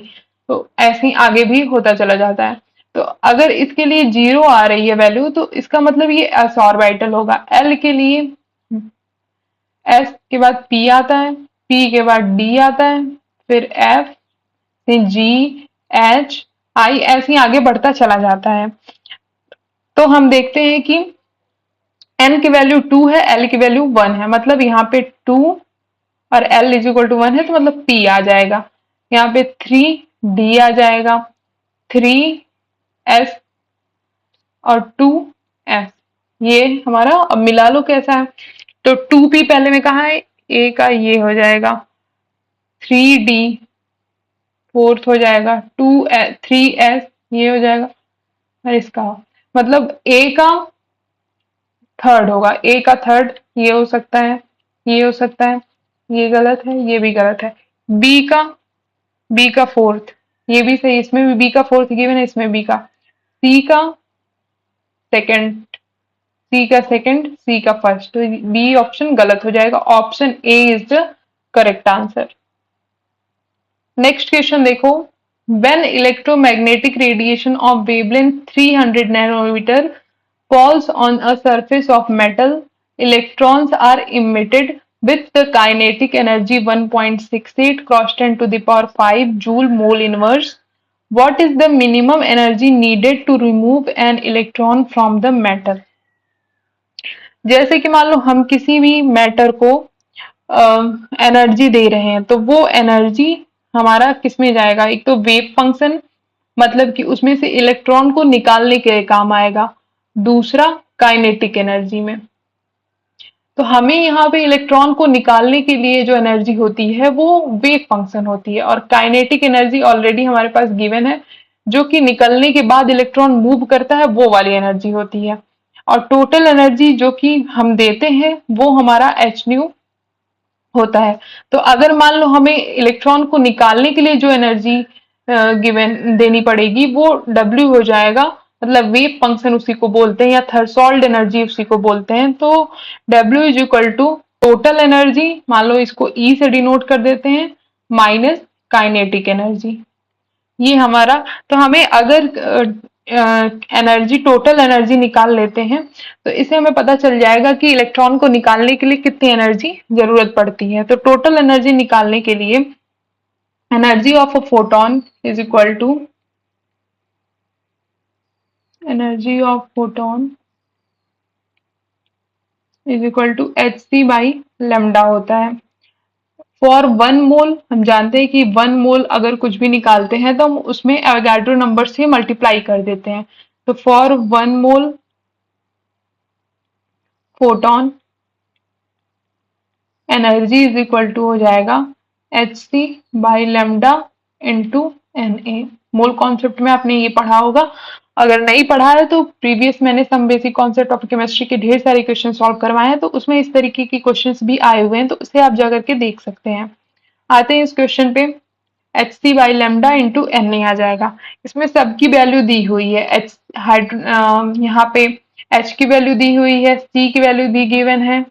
तो ऐसे ही आगे भी होता चला जाता है। तो अगर इसके लिए 0 आ रही है वैल्यू, तो इसका मतलब ये s ऑर्बिटल होगा। l के लिए s के बाद p आता है, p के बाद d आता है, फिर f, फिर g h i, ऐसे ही आगे बढ़ता चला जाता है। तो हम देखते हैं कि n की वैल्यू 2 है, l की वैल्यू 1 है, मतलब यहाँ पे 2 और l इज इक्वल टू 1 है, तो मतलब p आ जाएगा। यहाँ पे 3 d आ जाएगा, 3 s और 2 s, ये हमारा। अब मिला लो कैसा है, तो 2p पहले में कहा है, a का ये हो जाएगा 3d, फोर्थ हो जाएगा 3s, ये हो जाएगा, और इसका मतलब a का थर्ड होगा, a का थर्ड ये हो सकता है, ये हो सकता है, ये गलत है, ये भी गलत है। b का फोर्थ, ये भी सही, इसमें भी b का फोर्थ गिवन है, इसमें b का, c का सेकंड, c का फर्स्ट, तो बी ऑप्शन गलत हो जाएगा। Option A is the correct answer. Next question देखो, when electromagnetic radiation of wavelength 300 nanometre falls on a surface of metal, electrons are emitted with the kinetic energy 1.68 cross 10 to the power 5 joule mole inverse. What is the minimum energy needed to remove an electron from the metal? जैसे कि मान लो हम किसी भी matter को energy दे रहे हैं, तो वो एनर्जी हमारा किस में जाएगा, एक तो वेव फंक्शन मतलब कि उसमें से इलेक्ट्रॉन को निकालने के काम आएगा। दूसरा काइनेटिक एनर्जी में, तो हमें यहाँ पे इलेक्ट्रॉन को निकालने के लिए जो एनर्जी होती है वो वेव फंक्शन होती है, और काइनेटिक एनर्जी ऑलरेडी हमारे पास गिवन है, जो कि निकलने के बाद इलेक्ट्रॉन मूव करता है, वो वाली एनर्जी होती है। और टोटल एनर्जी जो कि हम देते हैं वो हमारा एच न्यू होता है। तो अगर मान लो हमें इलेक्ट्रॉन को निकालने के लिए जो एनर्जी गिवन देनी पड़ेगी वो W हो जाएगा, मतलब वेव फंक्शन उसी को बोलते हैं, या थर्सोल्ड एनर्जी उसी को बोलते हैं। तो W is equal to total energy, मान लो इसको E से डिनोट कर देते हैं, माइनस काइनेटिक एनर्जी। ये हमारा, तो हमें अगर एनर्जी, टोटल एनर्जी निकाल लेते हैं तो इससे हमें पता चल जाएगा कि इलेक्ट्रॉन को निकालने के लिए कितनी एनर्जी जरूरत पड़ती है। तो टोटल एनर्जी निकालने के लिए energy of a photon is equal to energy of photon is equal to hc by lambda होता है। फॉर 1 मोल हम जानते हैं कि 1 मोल अगर कुछ भी निकालते हैं तो हम उसमें एवोगाड्रो नंबर से मल्टीप्लाई कर देते हैं। तो for 1 mole photon energy is equal to हो जाएगा hc by lambda into Na। Mole concept में आपने ये पढ़ा होगा, अगर नहीं पढ़ा है तो प्रीवियस मैंने some basic concept of chemistry के ढेर सारे क्वेश्चन सॉल्व करवाए हैं, तो उसमें इस तरीके के क्वेश्चंस भी आए हुए हैं, तो उसे आप जाकर के देख सकते हैं। आते हैं इस क्वेश्चन पे, H C by lambda into N A आ जाएगा। इसमें सबकी वैल्यू दी हुई है, यहाँ पे एच की वैल्यू दी हुई है, सी की वैल्यू दी गिवन है,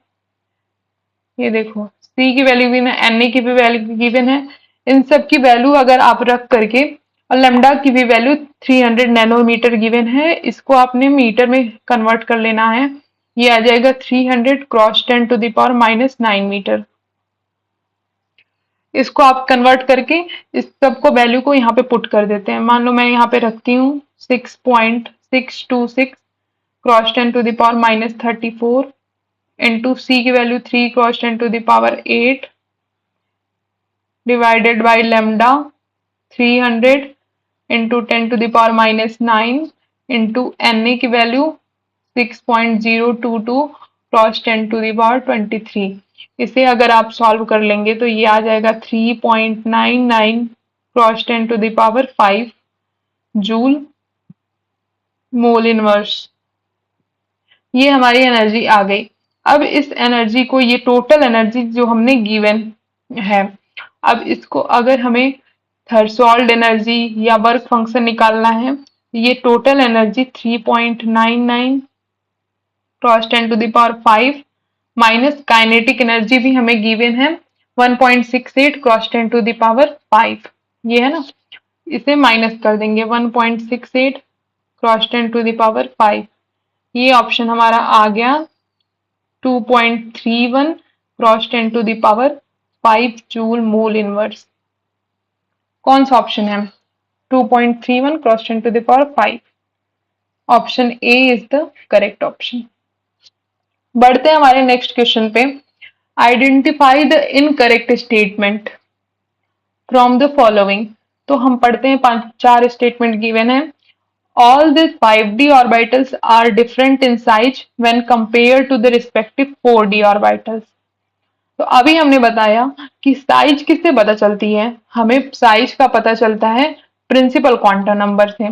ये देखो सी की वैल्यू गिवन है, एन ए की भी वैल्यू गिवन है। इन सब की वैल्यू अगर आप रख करके, और लेमडा की भी वैल्यू 300 नैनोमीटर गिवन है, इसको आपने मीटर में कन्वर्ट कर लेना है। ये आ जाएगा 300 cross 10 to the power -9 metre. इसको आप कन्वर्ट करके इस सबको वैल्यू को यहाँ पे पुट कर देते हैं। मान लो मैं यहाँ पे रखती हूँ 6.626 cross 10 to the power -34 into C की value 3 cross 10 to the power 8 divided by lambda 300 into 10 to the power -9 into N A की value 6.022 cross 10 to the power 23। इसे अगर आप सॉल्व कर लेंगे तो ये आ जाएगा 3.99 cross 10 to the power 5 joule mole inverse. ये हमारी एनर्जी आ गई। अब इस एनर्जी को, ये टोटल एनर्जी जो हमने गिवन है, अब इसको अगर हमें थर्सोल्ड एनर्जी या वर्क फंक्शन निकालना है, ये total energy 3.99 cross 10 to the power 5 minus kinetic energy भी हमें गिवन है 1.68 क्रॉस 10 टू द पावर 5, ये है ना, इसे माइनस कर देंगे 1.68 क्रॉस 10 टू द पावर 5। ये ऑप्शन हमारा आ गया 2.31 cross 10 to the power 5 joule mole inverse. कौन सा ऑप्शन है? 2.31 cross 10 to the power 5। Option A is the correct option. बढ़ते हैं हमारे नेक्स्ट क्वेश्चन पे। Identify the incorrect statement from the following. तो हम पढ़ते हैं 4 स्टेटमेंट गिवन है। All the 5d orbitals are different in size when compared to the respective 4d orbitals। तो अभी हमने बताया कि साइज किससे पता चलती है? हमें साइज का पता चलता है प्रिंसिपल क्वांटम नंबर से,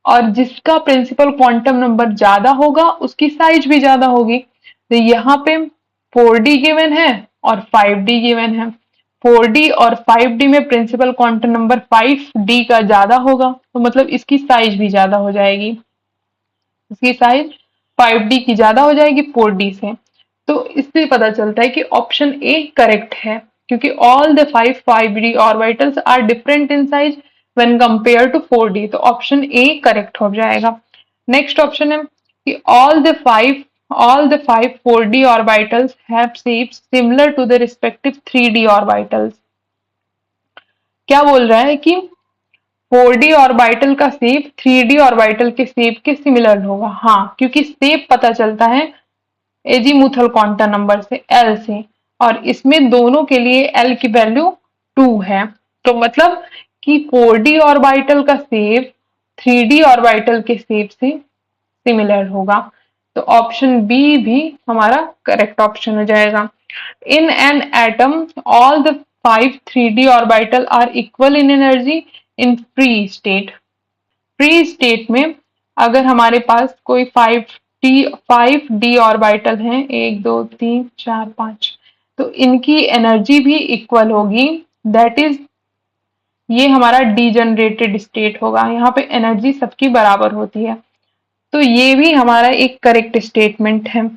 और जिसका प्रिंसिपल क्वांटम नंबर ज्यादा होगा उसकी साइज भी ज्यादा होगी। तो यहाँ पे 4d गिवन है और 5d गिवन है। 4d और 5d में प्रिंसिपल क्वांटम नंबर 5d का ज्यादा होगा, तो मतलब इसकी साइज भी ज्यादा हो जाएगी, इसकी साइज 5d की ज्यादा हो जाएगी 4d से। तो इससे पता चलता है कि ऑप्शन ए करेक्ट है, क्योंकि all the 5d orbitals are different in size when compare to 4d, तो ऑप्शन ए करेक्ट हो जाएगा। नेक्स्ट ऑप्शन है कि all the 5 4d orbitals have shapes similar to the respective 3d orbitals। क्या बोल रहा है कि 4d ऑर्बिटल का शेप 3d ऑर्बिटल के शेप के सिमिलर होगा। हाँ, क्योंकि शेप पता चलता है एजीमुथल क्वांटम नंबर से, L से, और इसमें दोनों के लिए L की वैल्यू 2 है। तो मतलब कि 4d ऑर्बिटल का शेप 3d ऑर्बिटल के शेप से सिमिलर होगा। तो ऑप्शन बी भी हमारा करेक्ट ऑप्शन हो जाएगा। In an atom all the 5 3d orbital are equal in energy in free state. Free state में अगर हमारे पास कोई 5d ऑर्बिटल हैं, 1 2 3 4 5, तो इनकी एनर्जी भी इक्वल होगी। दैट इज ये हमारा डीजनरेटेड स्टेट होगा, यहाँ पे एनर्जी सबकी बराबर होती है। तो ये भी हमारा एक करेक्ट स्टेटमेंट है।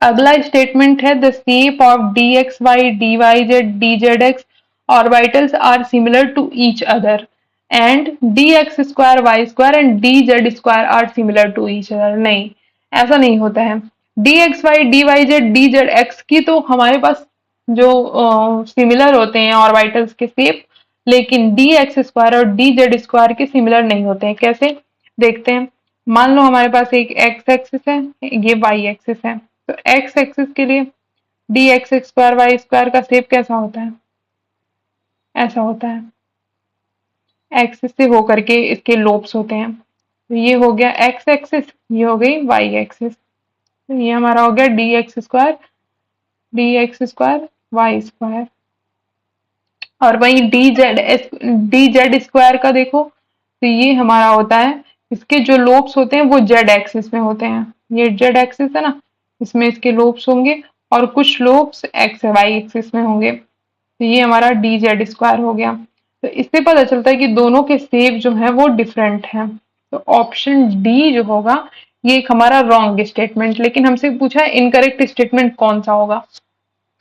अगला स्टेटमेंट है the shape of D X Y D Y Z D Z X orbitals are similar to each other and D X square Y square and D Z square are similar to each other. नहीं, ऐसा नहीं होता है। D X Y D Y Z D Z X की तो हमारे पास जो similar होते हैं ऑर्बिटल्स के शेप, लेकिन डी एक्स स्क्वायर और डी जेड स्क्वायर के सिमिलर नहीं होते हैं। कैसे देखते हैं। मान लो हमारे पास एक एक्स एक्सिस है, ये वाई एक्सिस है। तो एक्स एक्सिस के लिए D X square Y square का शेप कैसा होता है, ऐसा होता है। एक्सिस से होकर के इसके लोब्स होते हैं। तो ये हो गया एक्स एक्सिस, ये हो गई वाई एक्सिस। तो ये हमारा हो गया D X square Y square. और वही डी जेड स्क्वायर का देखो, तो ये हमारा होता है, इसके जो लोब्स होते हैं वो जेड एक्सिस में होते हैं। ये जेड एक्सिस है ना, इसमें इसके लोब्स होंगे और कुछ लोब्स एक्स वाई एक्सिस में होंगे। तो ये हमारा डी जेड स्क्वायर हो गया। तो इससे पता चलता है कि दोनों के शेप जो है वो डिफरेंट है। तो ऑप्शन डी जो होगा ये एक हमारा रॉन्ग स्टेटमेंट, लेकिन हमसे पूछा है इनकरेक्ट स्टेटमेंट कौन सा होगा।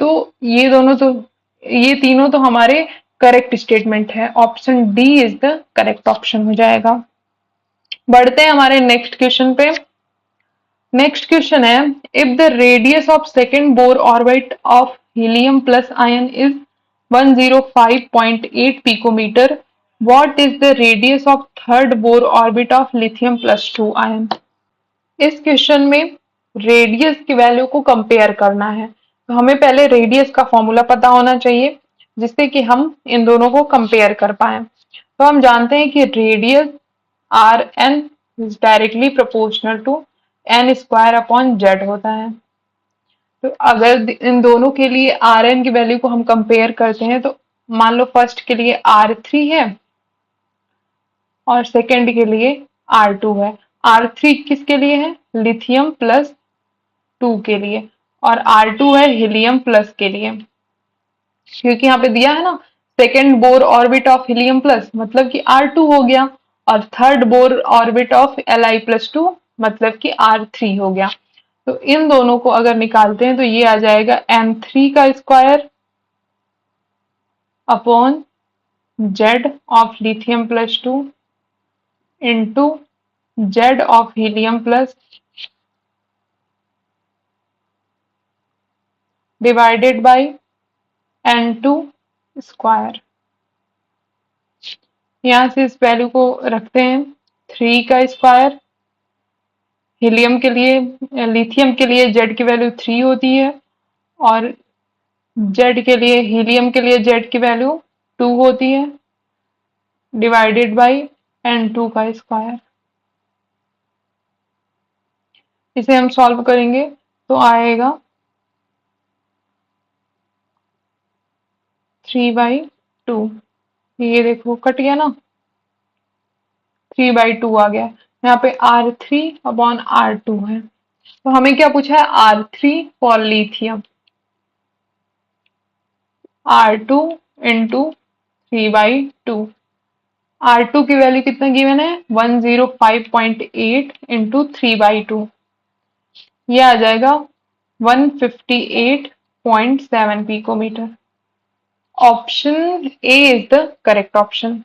तो ये तीनों तो हमारे करेक्ट स्टेटमेंट है। Option D is the correct option हो जाएगा। बढ़ते हैं हमारे नेक्स्ट क्वेश्चन पे। नेक्स्ट क्वेश्चन है if the radius of second Bohr orbit of helium plus ion is 105.8 picometre, what is the radius of third Bohr orbit of lithium plus 2 ion. इस question में radius की value को compare करना है, तो हमें पहले रेडियस का फॉर्मूला पता होना चाहिए जिससे कि हम इन दोनों को कंपेयर कर पाए। तो हम जानते हैं कि radius R N is directly proportional to N square upon Z होता है। तो अगर इन दोनों के लिए आर एन की वैल्यू को हम कंपेयर करते हैं, तो मान लो फर्स्ट के लिए R3 है और सेकंड के लिए R2 है। R3 किसके लिए है, लिथियम प्लस 2 के लिए, और R2 है हीलियम प्लस के लिए। क्योंकि यहाँ पे दिया है ना second Bohr orbit of helium plus, मतलब कि R2 हो गया, और third Bohr orbit of Li+2 मतलब कि R3 हो गया। तो इन दोनों को अगर निकालते हैं तो ये आ जाएगा N3 का square upon Z of lithium plus 2 into Z of helium plus divided by N2 square. यहां से इस वैल्यू को रखते हैं, 3 का स्क्वायर, हीलियम के लिए लिथियम के लिए जेड की वैल्यू 3 होती है, और जेड के लिए हीलियम के लिए जेड की वैल्यू 2 होती है, डिवाइडेड बाई N2 का स्क्वायर। इसे हम सॉल्व करेंगे तो आएगा 3/2। ये देखो कट गया ना, 3/2 आ गया। यहाँ पे R3 अपॉन R2 है। तो हमें क्या पूछा है, R3 for lithium, R2 into 3/2। R2 की वैल्यू कितना गिवन है, 105.8 इंटू 3/2, ये आ जाएगा 158.7 picometre. Option A is the correct option.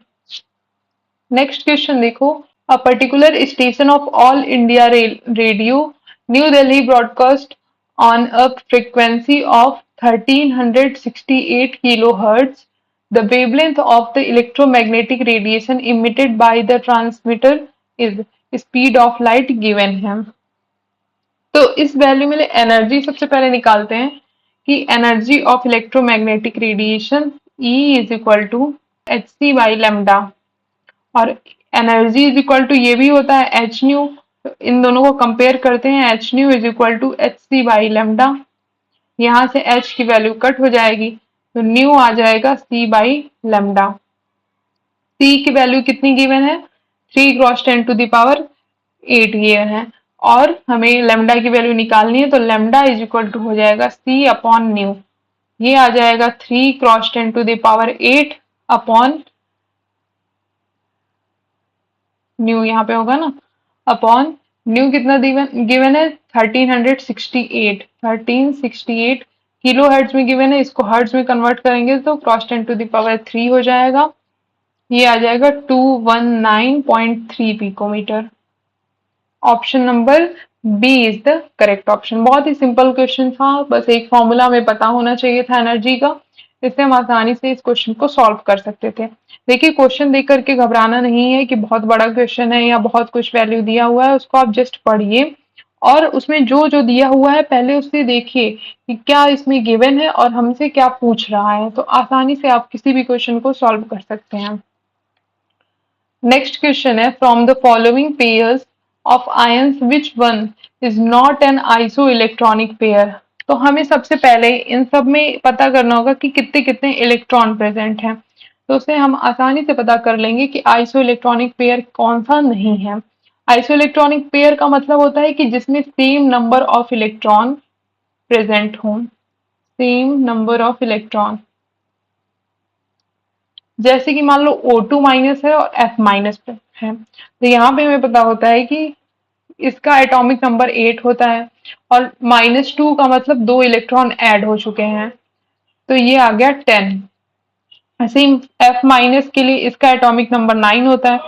Next question देखो, a particular station of All India Radio New Delhi broadcast on a frequency of 1368 kilohertz. The wavelength of the electromagnetic radiation emitted by the transmitter is speed of light given है। तो इस value में energy सबसे पहले निकालते हैं कि energy of electromagnetic radiation E is equal to H C by lambda, और एनर्जी इज इक्वल टू ये भी होता है एच न्यू। इन दोनों को कंपेयर करते हैं, H nu is equal to H C by lambda. यहाँ से एच की वैल्यू कट हो जाएगी तो न्यू आ जाएगा सी बाई लेमडा। सी की वैल्यू कितनी गिवन है, 3 × 10⁸ गिवन है, और हमें लेमडा की वैल्यू निकालनी है तो लेमडा इज इक्वल टू हो जाएगा सी अपॉन न्यू। ये आ जाएगा 3 × 10⁸ अपॉन न्यू, यहाँ पे होगा ना, अपॉन न्यू कितना गिवन है 1368 किलो हर्ट्ज में गिवन है। इसको हर्ट्ज में कन्वर्ट करेंगे तो ×10⁻³ हो जाएगा। ये आ जाएगा 219.3 picometre. Option number B is the correct option. बहुत ही सिंपल क्वेश्चन था, बस एक फॉर्मूला हमें पता होना चाहिए था एनर्जी का, इससे हम आसानी से इस क्वेश्चन को सॉल्व कर सकते थे। देखिए क्वेश्चन देख करके घबराना नहीं है कि बहुत बड़ा क्वेश्चन है या बहुत कुछ वैल्यू दिया हुआ है, उसको आप जस्ट पढ़िए और उसमें जो जो दिया हुआ है पहले उससे देखिए कि क्या इसमें गिवन है और हमसे क्या पूछ रहा है, तो आसानी से आप किसी भी क्वेश्चन को सॉल्व कर सकते हैं। नेक्स्ट क्वेश्चन है, from the following pairs of ions which one is not an iso electronic pair. तो हमें सबसे पहले इन सब में पता करना होगा कि कितने कितने इलेक्ट्रॉन प्रेजेंट हैं, तो उसे हम आसानी से पता कर लेंगे कि आइसो इलेक्ट्रॉनिक पेयर कौन सा नहीं है। आइसो इलेक्ट्रॉनिक पेयर का मतलब होता है कि जिसमें same number of electron present हों, सेम नंबर ऑफ इलेक्ट्रॉन। जैसे कि मान लो O2 माइनस है और F माइनस है, तो यहाँ पे हमें पता होता है कि इसका एटॉमिक नंबर 8 होता है और -2 का मतलब 2 इलेक्ट्रॉन ऐड हो चुके हैं, तो ये आ गया 10। ऐसे ही F माइनस के लिए इसका एटॉमिक नंबर 9 होता है,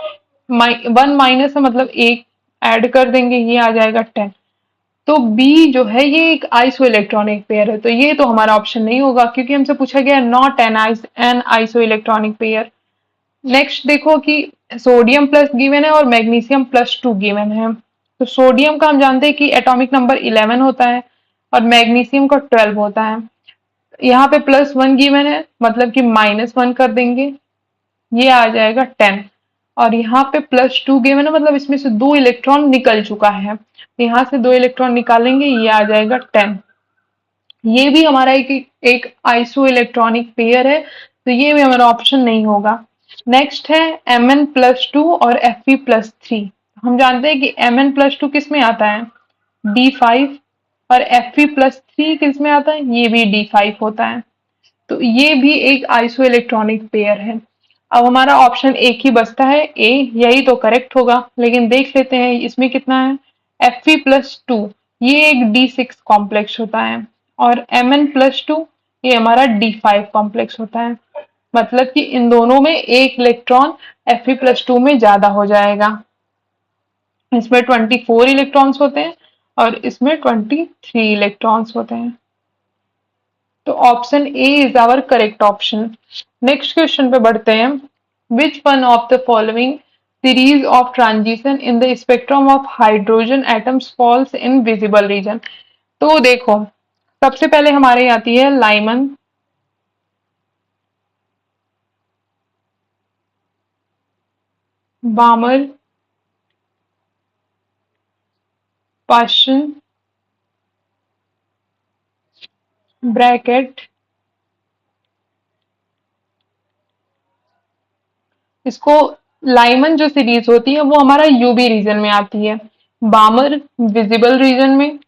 1 माइनस है मतलब 1 ऐड कर देंगे, ये आ जाएगा 10। तो बी जो है ये एक आइसो इलेक्ट्रॉनिक पेयर है, तो ये तो हमारा ऑप्शन नहीं होगा क्योंकि हमसे पूछा गया not an iso electronic pair. Next देखो कि सोडियम प्लस गिवन है और मैग्नीशियम +2 गिवन है। तो सोडियम का हम जानते हैं कि एटॉमिक नंबर 11 होता है और मैग्नीशियम का 12 होता है। यहाँ पे +1 गिवन है मतलब कि -1 कर देंगे, ये आ जाएगा 10। और यहाँ पे +2 गिवन है मतलब इसमें से 2 इलेक्ट्रॉन निकल चुका है, तो यहाँ से 2 इलेक्ट्रॉन निकालेंगे, ये आ जाएगा 10। ये भी हमारा एक आइसो इलेक्ट्रॉनिक पेयर है, तो ये भी हमारा ऑप्शन नहीं होगा। नेक्स्ट है Mn+2 और Fe+3। हम जानते हैं कि Mn+2 किस में आता है, D5, और Fe+3 किस में आता है, ये भी D5 होता है, तो ये भी एक आइसो इलेक्ट्रॉनिक पेयर है। अब हमारा ऑप्शन एक ही बचता है, ए, यही तो करेक्ट होगा, लेकिन देख लेते हैं इसमें कितना है। Fe+2 ये एक D6 कॉम्प्लेक्स होता है और Mn+2 ये हमारा D5 कॉम्प्लेक्स होता है, मतलब कि इन दोनों में एक इलेक्ट्रॉन Fe+2 में ज्यादा हो जाएगा। इसमें 24 इलेक्ट्रॉन्स होते हैं और इसमें 23 इलेक्ट्रॉन्स होते हैं, तो option A is our correct option. Next question पे बढ़ते हैं, which one of the following series of transition in the spectrum of hydrogen atoms falls in visible region. तो देखो सबसे पहले हमारे यहाँ आती है लाइमन, बामर, पाशन, ब्रैकेट, इसको लाइमन जो सीरीज होती है वो हमारा यूवी रीजन में आती है, बामर विजिबल रीजन में,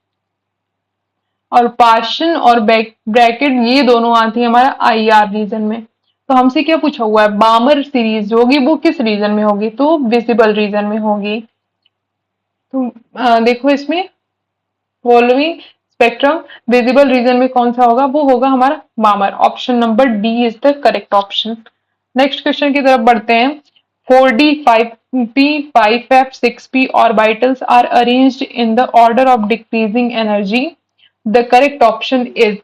और पाशन और ब्रैकेट ये दोनों आती है हमारा आईआर रीजन में। तो हमसे क्या पूछा हुआ है, बामर सीरीज जो होगी वो किस रीजन में होगी, तो विजिबल रीजन में होगी। तो देखो इसमें फॉलोइंग स्पेक्ट्रम विजिबल रीजन में कौन सा होगा, वो होगा हमारा Balmer. Option number D is the correct option. Next question की तरफ बढ़ते हैं, 4d 5p 5f 6p orbitals are arranged in the order of decreasing energy, the correct option is.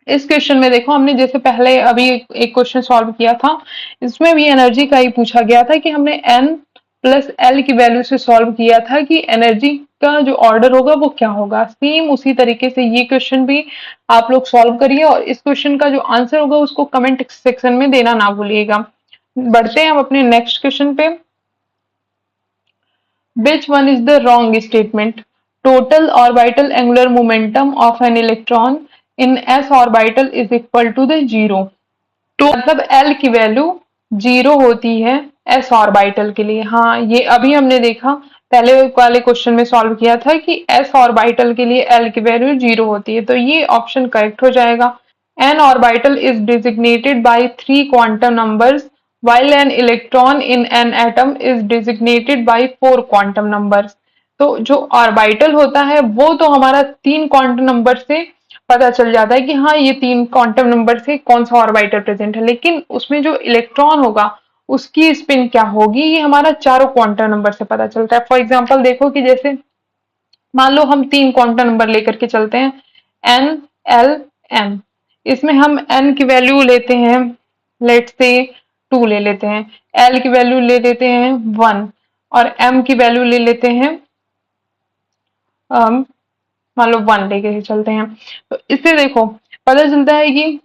इस क्वेश्चन में देखो हमने जैसे पहले अभी एक क्वेश्चन सॉल्व किया था, इसमें भी एनर्जी का ही पूछा गया था कि हमने n+l की वैल्यू से सॉल्व किया था कि एनर्जी का जो ऑर्डर होगा वो क्या होगा। सेम उसी तरीके से ये क्वेश्चन भी आप लोग सॉल्व करिए और इस क्वेश्चन का जो आंसर होगा उसको कमेंट सेक्शन में देना ना भूलिएगा। बढ़ते हैं हम अपने नेक्स्ट क्वेश्चन पे। Which one is the wrong statement? Total orbital angular momentum of an electron in s orbital is equal to the zero. तो मतलब L की वैल्यू जीरो होती है s ऑर्बिटल के लिए। हाँ, ये अभी हमने देखा, पहले वाले क्वेश्चन में सॉल्व किया था कि s ऑर्बिटल के लिए L की वैल्यू जीरो होती है, तो ये ऑप्शन करेक्ट हो जाएगा। An orbital is designated by 3 quantum numbers while an electron in an atom is designated by 4 quantum numbers। तो जो ऑर्बिटल होता है वो तो हमारा 3 क्वांटम नंबर से पता चल जाता है कि हाँ ये 3 क्वांटम नंबर से कौन सा ऑर्बिटल प्रेजेंट है, लेकिन उसमें जो इलेक्ट्रॉन होगा उसकी स्पिन क्या होगी ये हमारा चारों क्वांटम नंबर से पता चलता है। फॉर एग्जाम्पल देखो कि जैसे मान लो हम 3 क्वांटम नंबर लेकर के चलते हैं, एन, एल, एम। इसमें हम एन की वैल्यू लेते हैं, लेट से 2 ले लेते हैं, एल की वैल्यू ले लेते हैं 1 और एम की वैल्यू ले लेते हैं मान लो 1 लेके चलते हैं। तो इससे देखो पता चलता है कि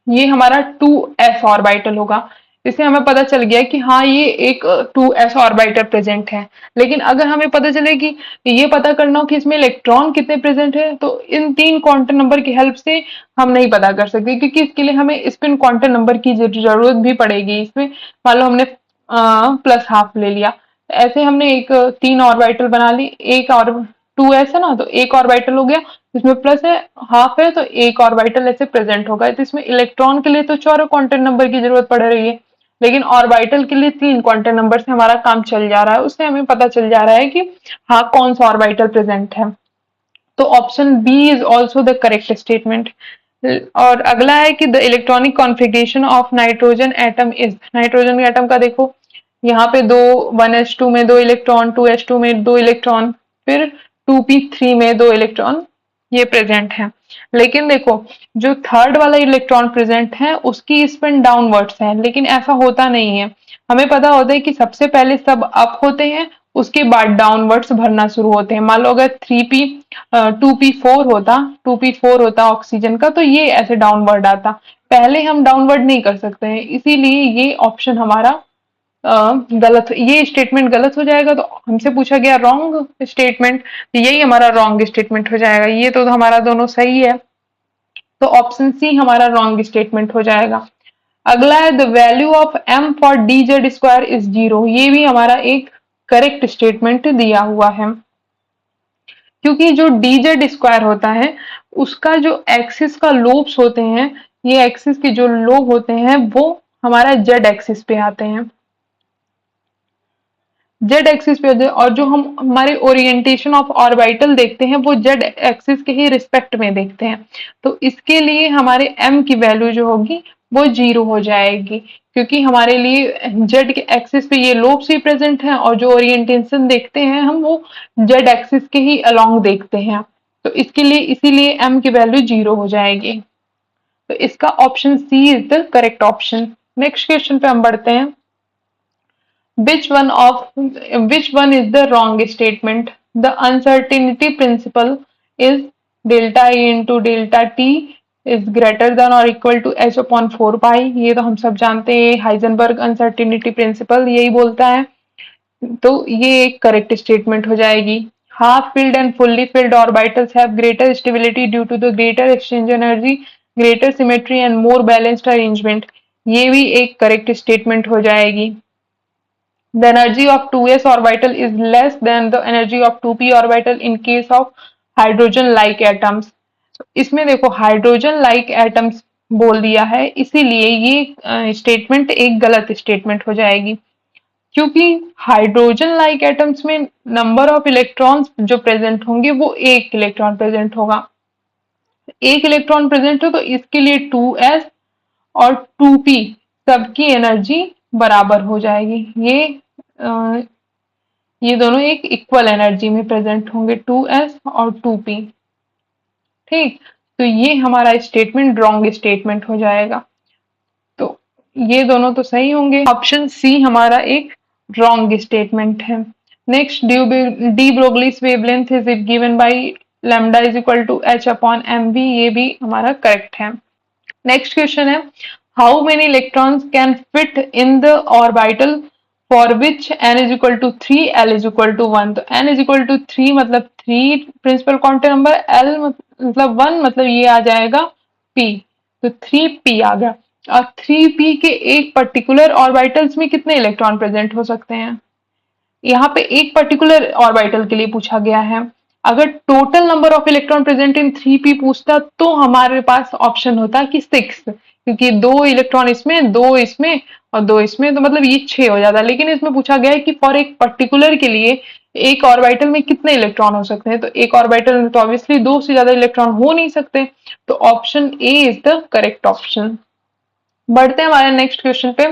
ये हमारा 2s ऑर्बिटल होगा। इससे हमें पता चल गया कि हाँ ये एक 2s ऑर्बिटल प्रेजेंट है। लेकिन अगर हमें पता चले कि ये पता करना हो कि इसमें इलेक्ट्रॉन कितने प्रेजेंट है, तो इन 3 क्वांटम नंबर की हेल्प से हम नहीं पता कर सकते, क्योंकि इसके लिए हमें स्पिन क्वांटम नंबर की जरूरत भी पड़ेगी। इसमें मान लो हमने प्लस हाफ ले लिया, ऐसे हमने एक 3 ऑर्बिटल बना ली, एक और 2s है ना, तो एक ऑर्बिटल हो गया, इसमें प्लस है, हाफ है, तो एक ऑर्बिटल ऐसे प्रेजेंट होगा। तो इसमें इलेक्ट्रॉन के लिए तो 4 क्वांटम नंबर की जरूरत पड़ रही है, लेकिन ऑर्बिटल के लिए 3 क्वांटम नंबर से हमारा काम चल जा रहा है। उससे हमें पता चल जा रहा है कि हाँ कौन सा ऑर्बिटल प्रेजेंट है। तो option B is also the correct statement. और अगला है कि the electronic configuration of nitrogen atom is. Nitrogen के एटम का देखो, यहाँ पे दो 1s2 में 2 इलेक्ट्रॉन, 2s2 में 2 इलेक्ट्रॉन, फिर 2p3 में 2 इलेक्ट्रॉन ये प्रेजेंट है। लेकिन देखो जो थर्ड वाला इलेक्ट्रॉन प्रेजेंट है उसकी स्पिन डाउनवर्ड्स है, लेकिन ऐसा होता नहीं है। हमें पता होता है कि सबसे पहले सब अप होते हैं, उसके बाद डाउनवर्ड्स भरना शुरू होते हैं। मान लो अगर 2p4 होता, 2p4 होता ऑक्सीजन का, तो ये ऐसे डाउनवर्ड आता। पहले हम डाउनवर्ड नहीं कर सकते हैं, इसीलिए ये ऑप्शन हमारा गलत, ये स्टेटमेंट गलत हो जाएगा। तो हमसे पूछा गया रॉन्ग स्टेटमेंट, यही हमारा रॉन्ग स्टेटमेंट हो जाएगा। ये तो हमारा दोनों सही है, तो ऑप्शन सी हमारा रॉन्ग स्टेटमेंट हो जाएगा। अगला है the value of m for D Z square is zero. ये भी हमारा एक करेक्ट स्टेटमेंट दिया हुआ है, क्योंकि जो डी जेड स्क्वायर होता है उसका जो एक्सिस का लोब्स होते हैं, ये एक्सिस के जो लोब होते हैं वो हमारा जेड एक्सिस पे आते हैं, जेड एक्सिस पे होते हैं। और जो हम हमारे ओरिएंटेशन ऑफ ऑर्बिटल देखते हैं वो जेड एक्सिस के ही रिस्पेक्ट में देखते हैं। तो इसके लिए हमारे m की वैल्यू जो होगी वो जीरो हो जाएगी, क्योंकि हमारे लिए जेड के एक्सिस पे ये लोब्स ही प्रेजेंट हैं और जो ओरिएंटेशन देखते हैं हम वो जेड एक्सिस के ही अलोंग देखते हैं। तो इसके लिए इसीलिए m की वैल्यू जीरो हो जाएगी। तो इसका option C is the correct option. Next question पे हम बढ़ते हैं। Which one is the wrong statement? The uncertainty principle is delta E into delta T is greater than or equal to h upon 4 pi। ये तो हम सब जानते हैं, हाइजेनबर्ग अनसर्टिनिटी प्रिंसिपल यही बोलता है। तो ये एक करेक्ट स्टेटमेंट हो जाएगी। Half filled and fully filled orbitals have greater stability due to the greater exchange energy, greater symmetry and more balanced arrangement। ये भी एक करेक्ट स्टेटमेंट हो जाएगी। The energy of 2s orbital is less than the energy of 2p orbital in case of hydrogen-like atoms। इसमें देखो हाइड्रोजन-like atoms बोल दिया है, इसीलिए ये स्टेटमेंट एक गलत स्टेटमेंट हो जाएगी, क्योंकि हाइड्रोजन-like atoms में नंबर ऑफ इलेक्ट्रॉन्स जो प्रेजेंट होंगे वो एक इलेक्ट्रॉन प्रेजेंट होगा। एक इलेक्ट्रॉन प्रेजेंट हो तो इसके लिए 2s और 2p सबकी एनर्जी बराबर हो जाएगी। ये दोनों एक इक्वल एनर्जी में प्रेजेंट होंगे, 2s और 2p। ठीक, तो ये हमारा स्टेटमेंट रॉन्ग स्टेटमेंट हो जाएगा। तो ये दोनों तो सही होंगे, ऑप्शन सी हमारा एक रॉन्ग स्टेटमेंट है। Next, de Broglie's wavelength is if given by lambda is equal to h upon mv, ये भी हमारा करेक्ट है। नेक्स्ट क्वेश्चन है how many electrons can fit in the orbital for which n is equal to 3 l is equal to 1। तो n is equal to 3 मतलब 3 principal quantum number, l मतलब 1 मतलब ये आ जाएगा p। तो 3p आ गया। और 3p के एक पर्टिकुलर ऑर्बिटल्स में कितने इलेक्ट्रॉन प्रेजेंट हो सकते हैं? यहाँ पे एक पर्टिकुलर ऑर्बिटल के लिए पूछा गया है। अगर total number of electron present in 3p पूछता तो हमारे पास ऑप्शन होता कि 6, क्योंकि 2 इलेक्ट्रॉन इसमें, 2 इसमें और 2 इसमें, तो मतलब ये 6 हो जाता। लेकिन इसमें पूछा गया है कि फॉर एक पर्टिकुलर के लिए एक ऑर्बिटल में कितने इलेक्ट्रॉन हो सकते हैं। तो एक ऑर्बिटल में तो ऑब्वियसली 2 से ज्यादा इलेक्ट्रॉन हो नहीं सकते। तो option A is the correct option. बढ़ते हैं हमारे नेक्स्ट क्वेश्चन पे।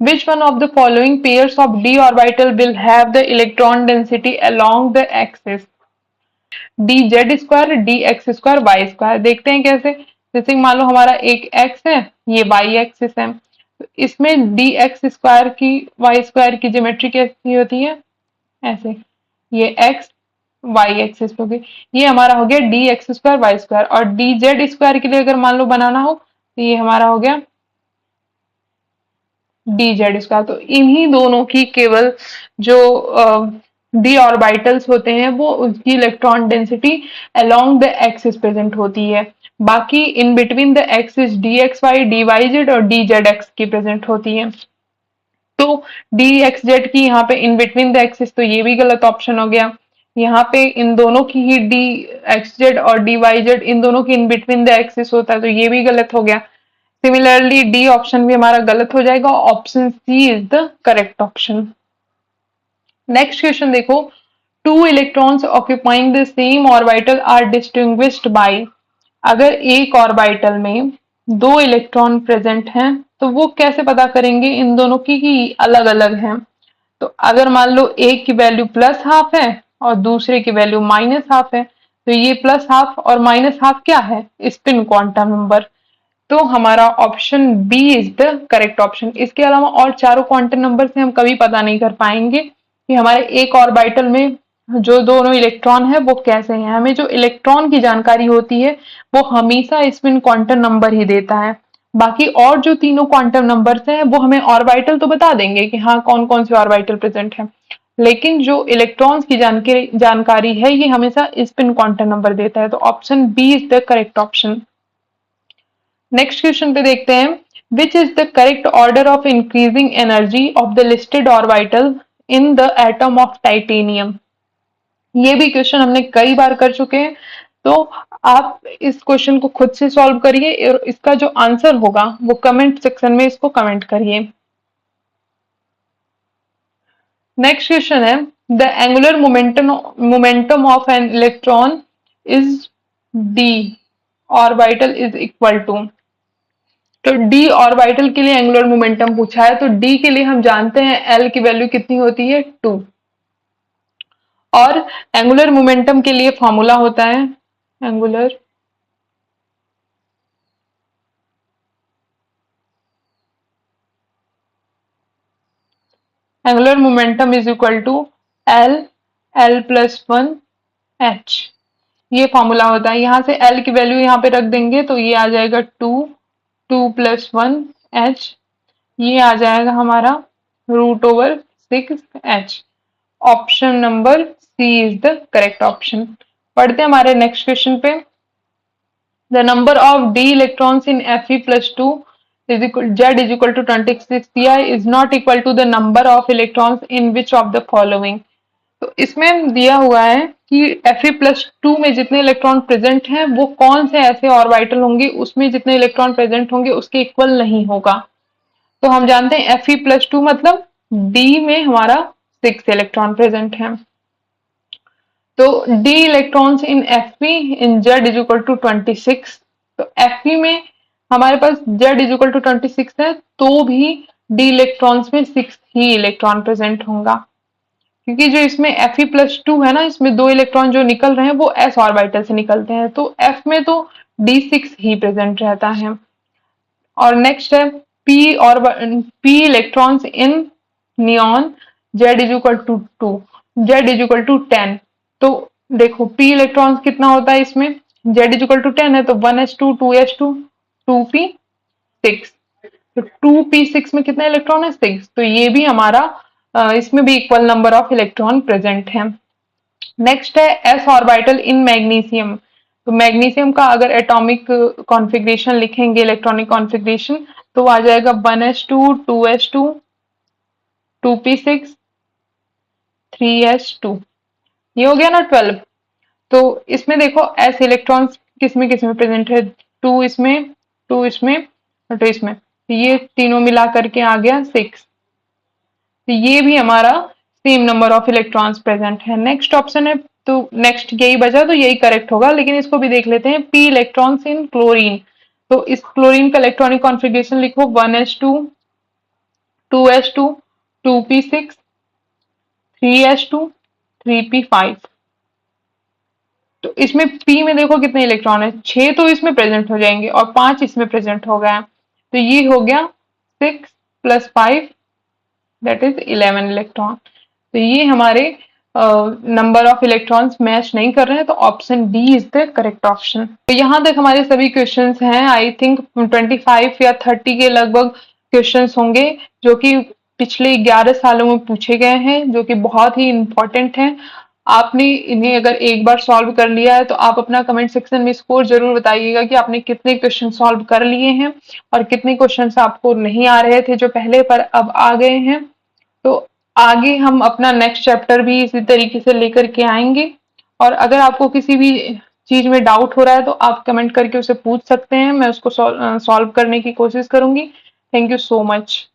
Which one of the following pairs of D orbital will have the electron density along the axis? D Z square, D X square, Y square. देखते हैं कैसे। जैसे मान लो हमारा एक एक्स है, ये वाई एक्सिस है, तो इसमें डी एक्स स्क्वायर की वाई स्क्वायर की ज्योमेट्री कैसी होती है? ऐसे, ये एक्स वाई एक्सिस होगी। ये हमारा हो गया D X square Y square. और डी जेड स्क्वायर के लिए अगर मान लो बनाना हो तो ये हमारा हो गया डी जेड स्क्वायर। तो इन्हीं दोनों की केवल जो डी ऑर्बिटल्स होते हैं वो उसकी electron density along the axis present होती है। बाकी in between the axis D X Y, D Y Z और डी जेड एक्स की प्रेजेंट होती है। तो डी एक्स जेड की यहाँ पे इन बिटवीन द एक्सिस, तो ये भी गलत ऑप्शन हो गया। यहाँ पे इन दोनों की ही डी एक्स जेड और डी वाई जेड इन दोनों की इन बिटवीन द एक्सिस होता है, तो ये भी गलत हो गया। सिमिलरली डी ऑप्शन भी हमारा गलत हो जाएगा। Option C is the correct option. Next question देखो। Two electrons occupying the same orbital are distinguished by. अगर एक ऑर्बिटल में दो इलेक्ट्रॉन प्रेजेंट हैं तो वो कैसे पता करेंगे इन दोनों की अलग अलग हैं? तो अगर मान लो एक की वैल्यू प्लस हाफ है और दूसरे की वैल्यू माइनस हाफ है, तो ये प्लस हाफ और माइनस हाफ क्या है? Spin quantum number. तो हमारा option B is the correct option. इसके अलावा और चारों क्वांटम नंबर से हम कभी पता नहीं कर पाएंगे कि हमारे एक ऑर्बिटल में जो दोनों इलेक्ट्रॉन है वो कैसे हैं। हमें जो इलेक्ट्रॉन की जानकारी होती है वो हमेशा स्पिन क्वांटम नंबर ही देता है। बाकी और जो तीनों क्वांटम नंबर्स हैं वो हमें ऑर्बिटल तो बता देंगे कि हाँ कौन कौन से ऑर्बिटल प्रेजेंट है, लेकिन जो इलेक्ट्रॉन्स की जानकारी है ये हमेशा स्पिन क्वांटम नंबर देता है। तो option B is the correct option. Next question पे देखते हैं। Which is the correct order of increasing energy of the listed orbital in the atom of titanium? ये भी क्वेश्चन हमने कई बार कर चुके हैं, तो आप इस क्वेश्चन को खुद से सॉल्व करिए और इसका जो आंसर होगा वो कमेंट सेक्शन में इसको कमेंट करिए। नेक्स्ट क्वेश्चन है। The angular momentum of an electron is D orbital is equal to. तो डी ऑर्बिटल के लिए एंगुलर मोमेंटम पूछा है, तो डी के लिए हम जानते हैं एल की वैल्यू कितनी होती है 2। और एंगुलर मोमेंटम के लिए फॉर्मूला होता है angular angular momentum is equal to L L plus 1 H. ये फॉर्मूला होता है। यहाँ से एल की वैल्यू यहाँ पे रख देंगे तो ये आ जाएगा 2 प्लस 1 एच। ये आ जाएगा हमारा √6 H. Option number C is the correct option. पढ़ते हैं हमारे नेक्स्ट क्वेश्चन पे। The number of D electrons in Fe+2 is equal Z is equal to 26 Pi is not equal to the number of electrons in which of the following। तो इसमें दिया हुआ है कि Fe+2 में जितने इलेक्ट्रॉन प्रेजेंट हैं वो कौन से ऐसे ऑर्बिटल होंगे उसमें जितने इलेक्ट्रॉन प्रेजेंट होंगे उसके इक्वल नहीं होगा। तो हम जानते हैं Fe+2 मतलब D में हमारा 6 इलेक्ट्रॉन प्रेजेंट है। तो D electrons in Fe in Z is equal to 26। तो Fe में हमारे पास Z इज इक्वल टू 26 है तो भी D इलेक्ट्रॉन्स में 6 ही इलेक्ट्रॉन प्रेजेंट होगा, क्योंकि जो इसमें Fe+2 है ना, इसमें 2 इलेक्ट्रॉन जो निकल रहे हैं वो s ऑर्बिटल से निकलते हैं, तो F में तो D6 ही प्रेजेंट रहता है। और नेक्स्ट है P electrons in neon Z is equal to 2, Z is equal to 10। तो देखो P इलेक्ट्रॉन्स कितना होता है इसमें, Z इज इक्वल टू 10 है तो 1s2 2s2 2p 6। तो 2p6 में कितना इलेक्ट्रॉन है? 6। तो ये भी हमारा इसमें भी equal number of electron present है। नेक्स्ट है एस ऑर्बिटल इन मैग्नीशियम। तो मैग्नीशियम का अगर एटॉमिक कॉन्फ़िगरेशन लिखेंगे, इलेक्ट्रॉनिक कॉन्फ़िगरेशन, तो आ जाएगा 1s2 2s2 2p6 3s2। ये हो गया ना 12। तो इसमें देखो एस इलेक्ट्रॉन्स किसमें किसमें प्रेजेंट है? 2 इसमें, 2 इसमें और 2 इसमें। तो ये तीनों मिला करके आ गया 6। तो ये भी हमारा same number of electrons present है। नेक्स्ट ऑप्शन है, तो नेक्स्ट यही बचा, तो यही करेक्ट होगा, लेकिन इसको भी देख लेते हैं। P electrons in chlorine. तो इस क्लोरीन का इलेक्ट्रॉनिक कॉन्फ़िगरेशन लिखो 1s2 2s2 2p6 3s2 3p5। तो इसमें पी में देखो कितने इलेक्ट्रॉन है, 6 तो इसमें प्रेजेंट हो जाएंगे और 5 इसमें प्रेजेंट हो गए। तो ये हो गया 6 + 5 दैट इज 11 इलेक्ट्रॉन। तो ये हमारे नंबर ऑफ इलेक्ट्रॉन्स मैच नहीं कर रहे हैं, तो option D is the correct option. तो यहाँ तक हमारे सभी क्वेश्चंस हैं। आई थिंक 25 या 30 के लगभग क्वेश्चंस होंगे जो कि पिछले 11 सालों में पूछे गए हैं, जो कि बहुत ही इंपॉर्टेंट हैं। आपने इन्हें अगर एक बार सॉल्व कर लिया है तो आप अपना कमेंट सेक्शन में स्कोर जरूर बताइएगा कि आपने कितने क्वेश्चन सॉल्व कर लिए हैं और कितने क्वेश्चंस आपको नहीं आ रहे थे जो पहले, पर अब आ गए हैं। तो आगे हम अपना नेक्स्ट चैप्टर भी इसी तरीके से लेकर के आएंगे। और अगर आपको किसी भी चीज में डाउट हो रहा है तो आप कमेंट करके उसे पूछ सकते हैं, मैं उसको सॉल्व करने की कोशिश करूंगी। Thank you so much.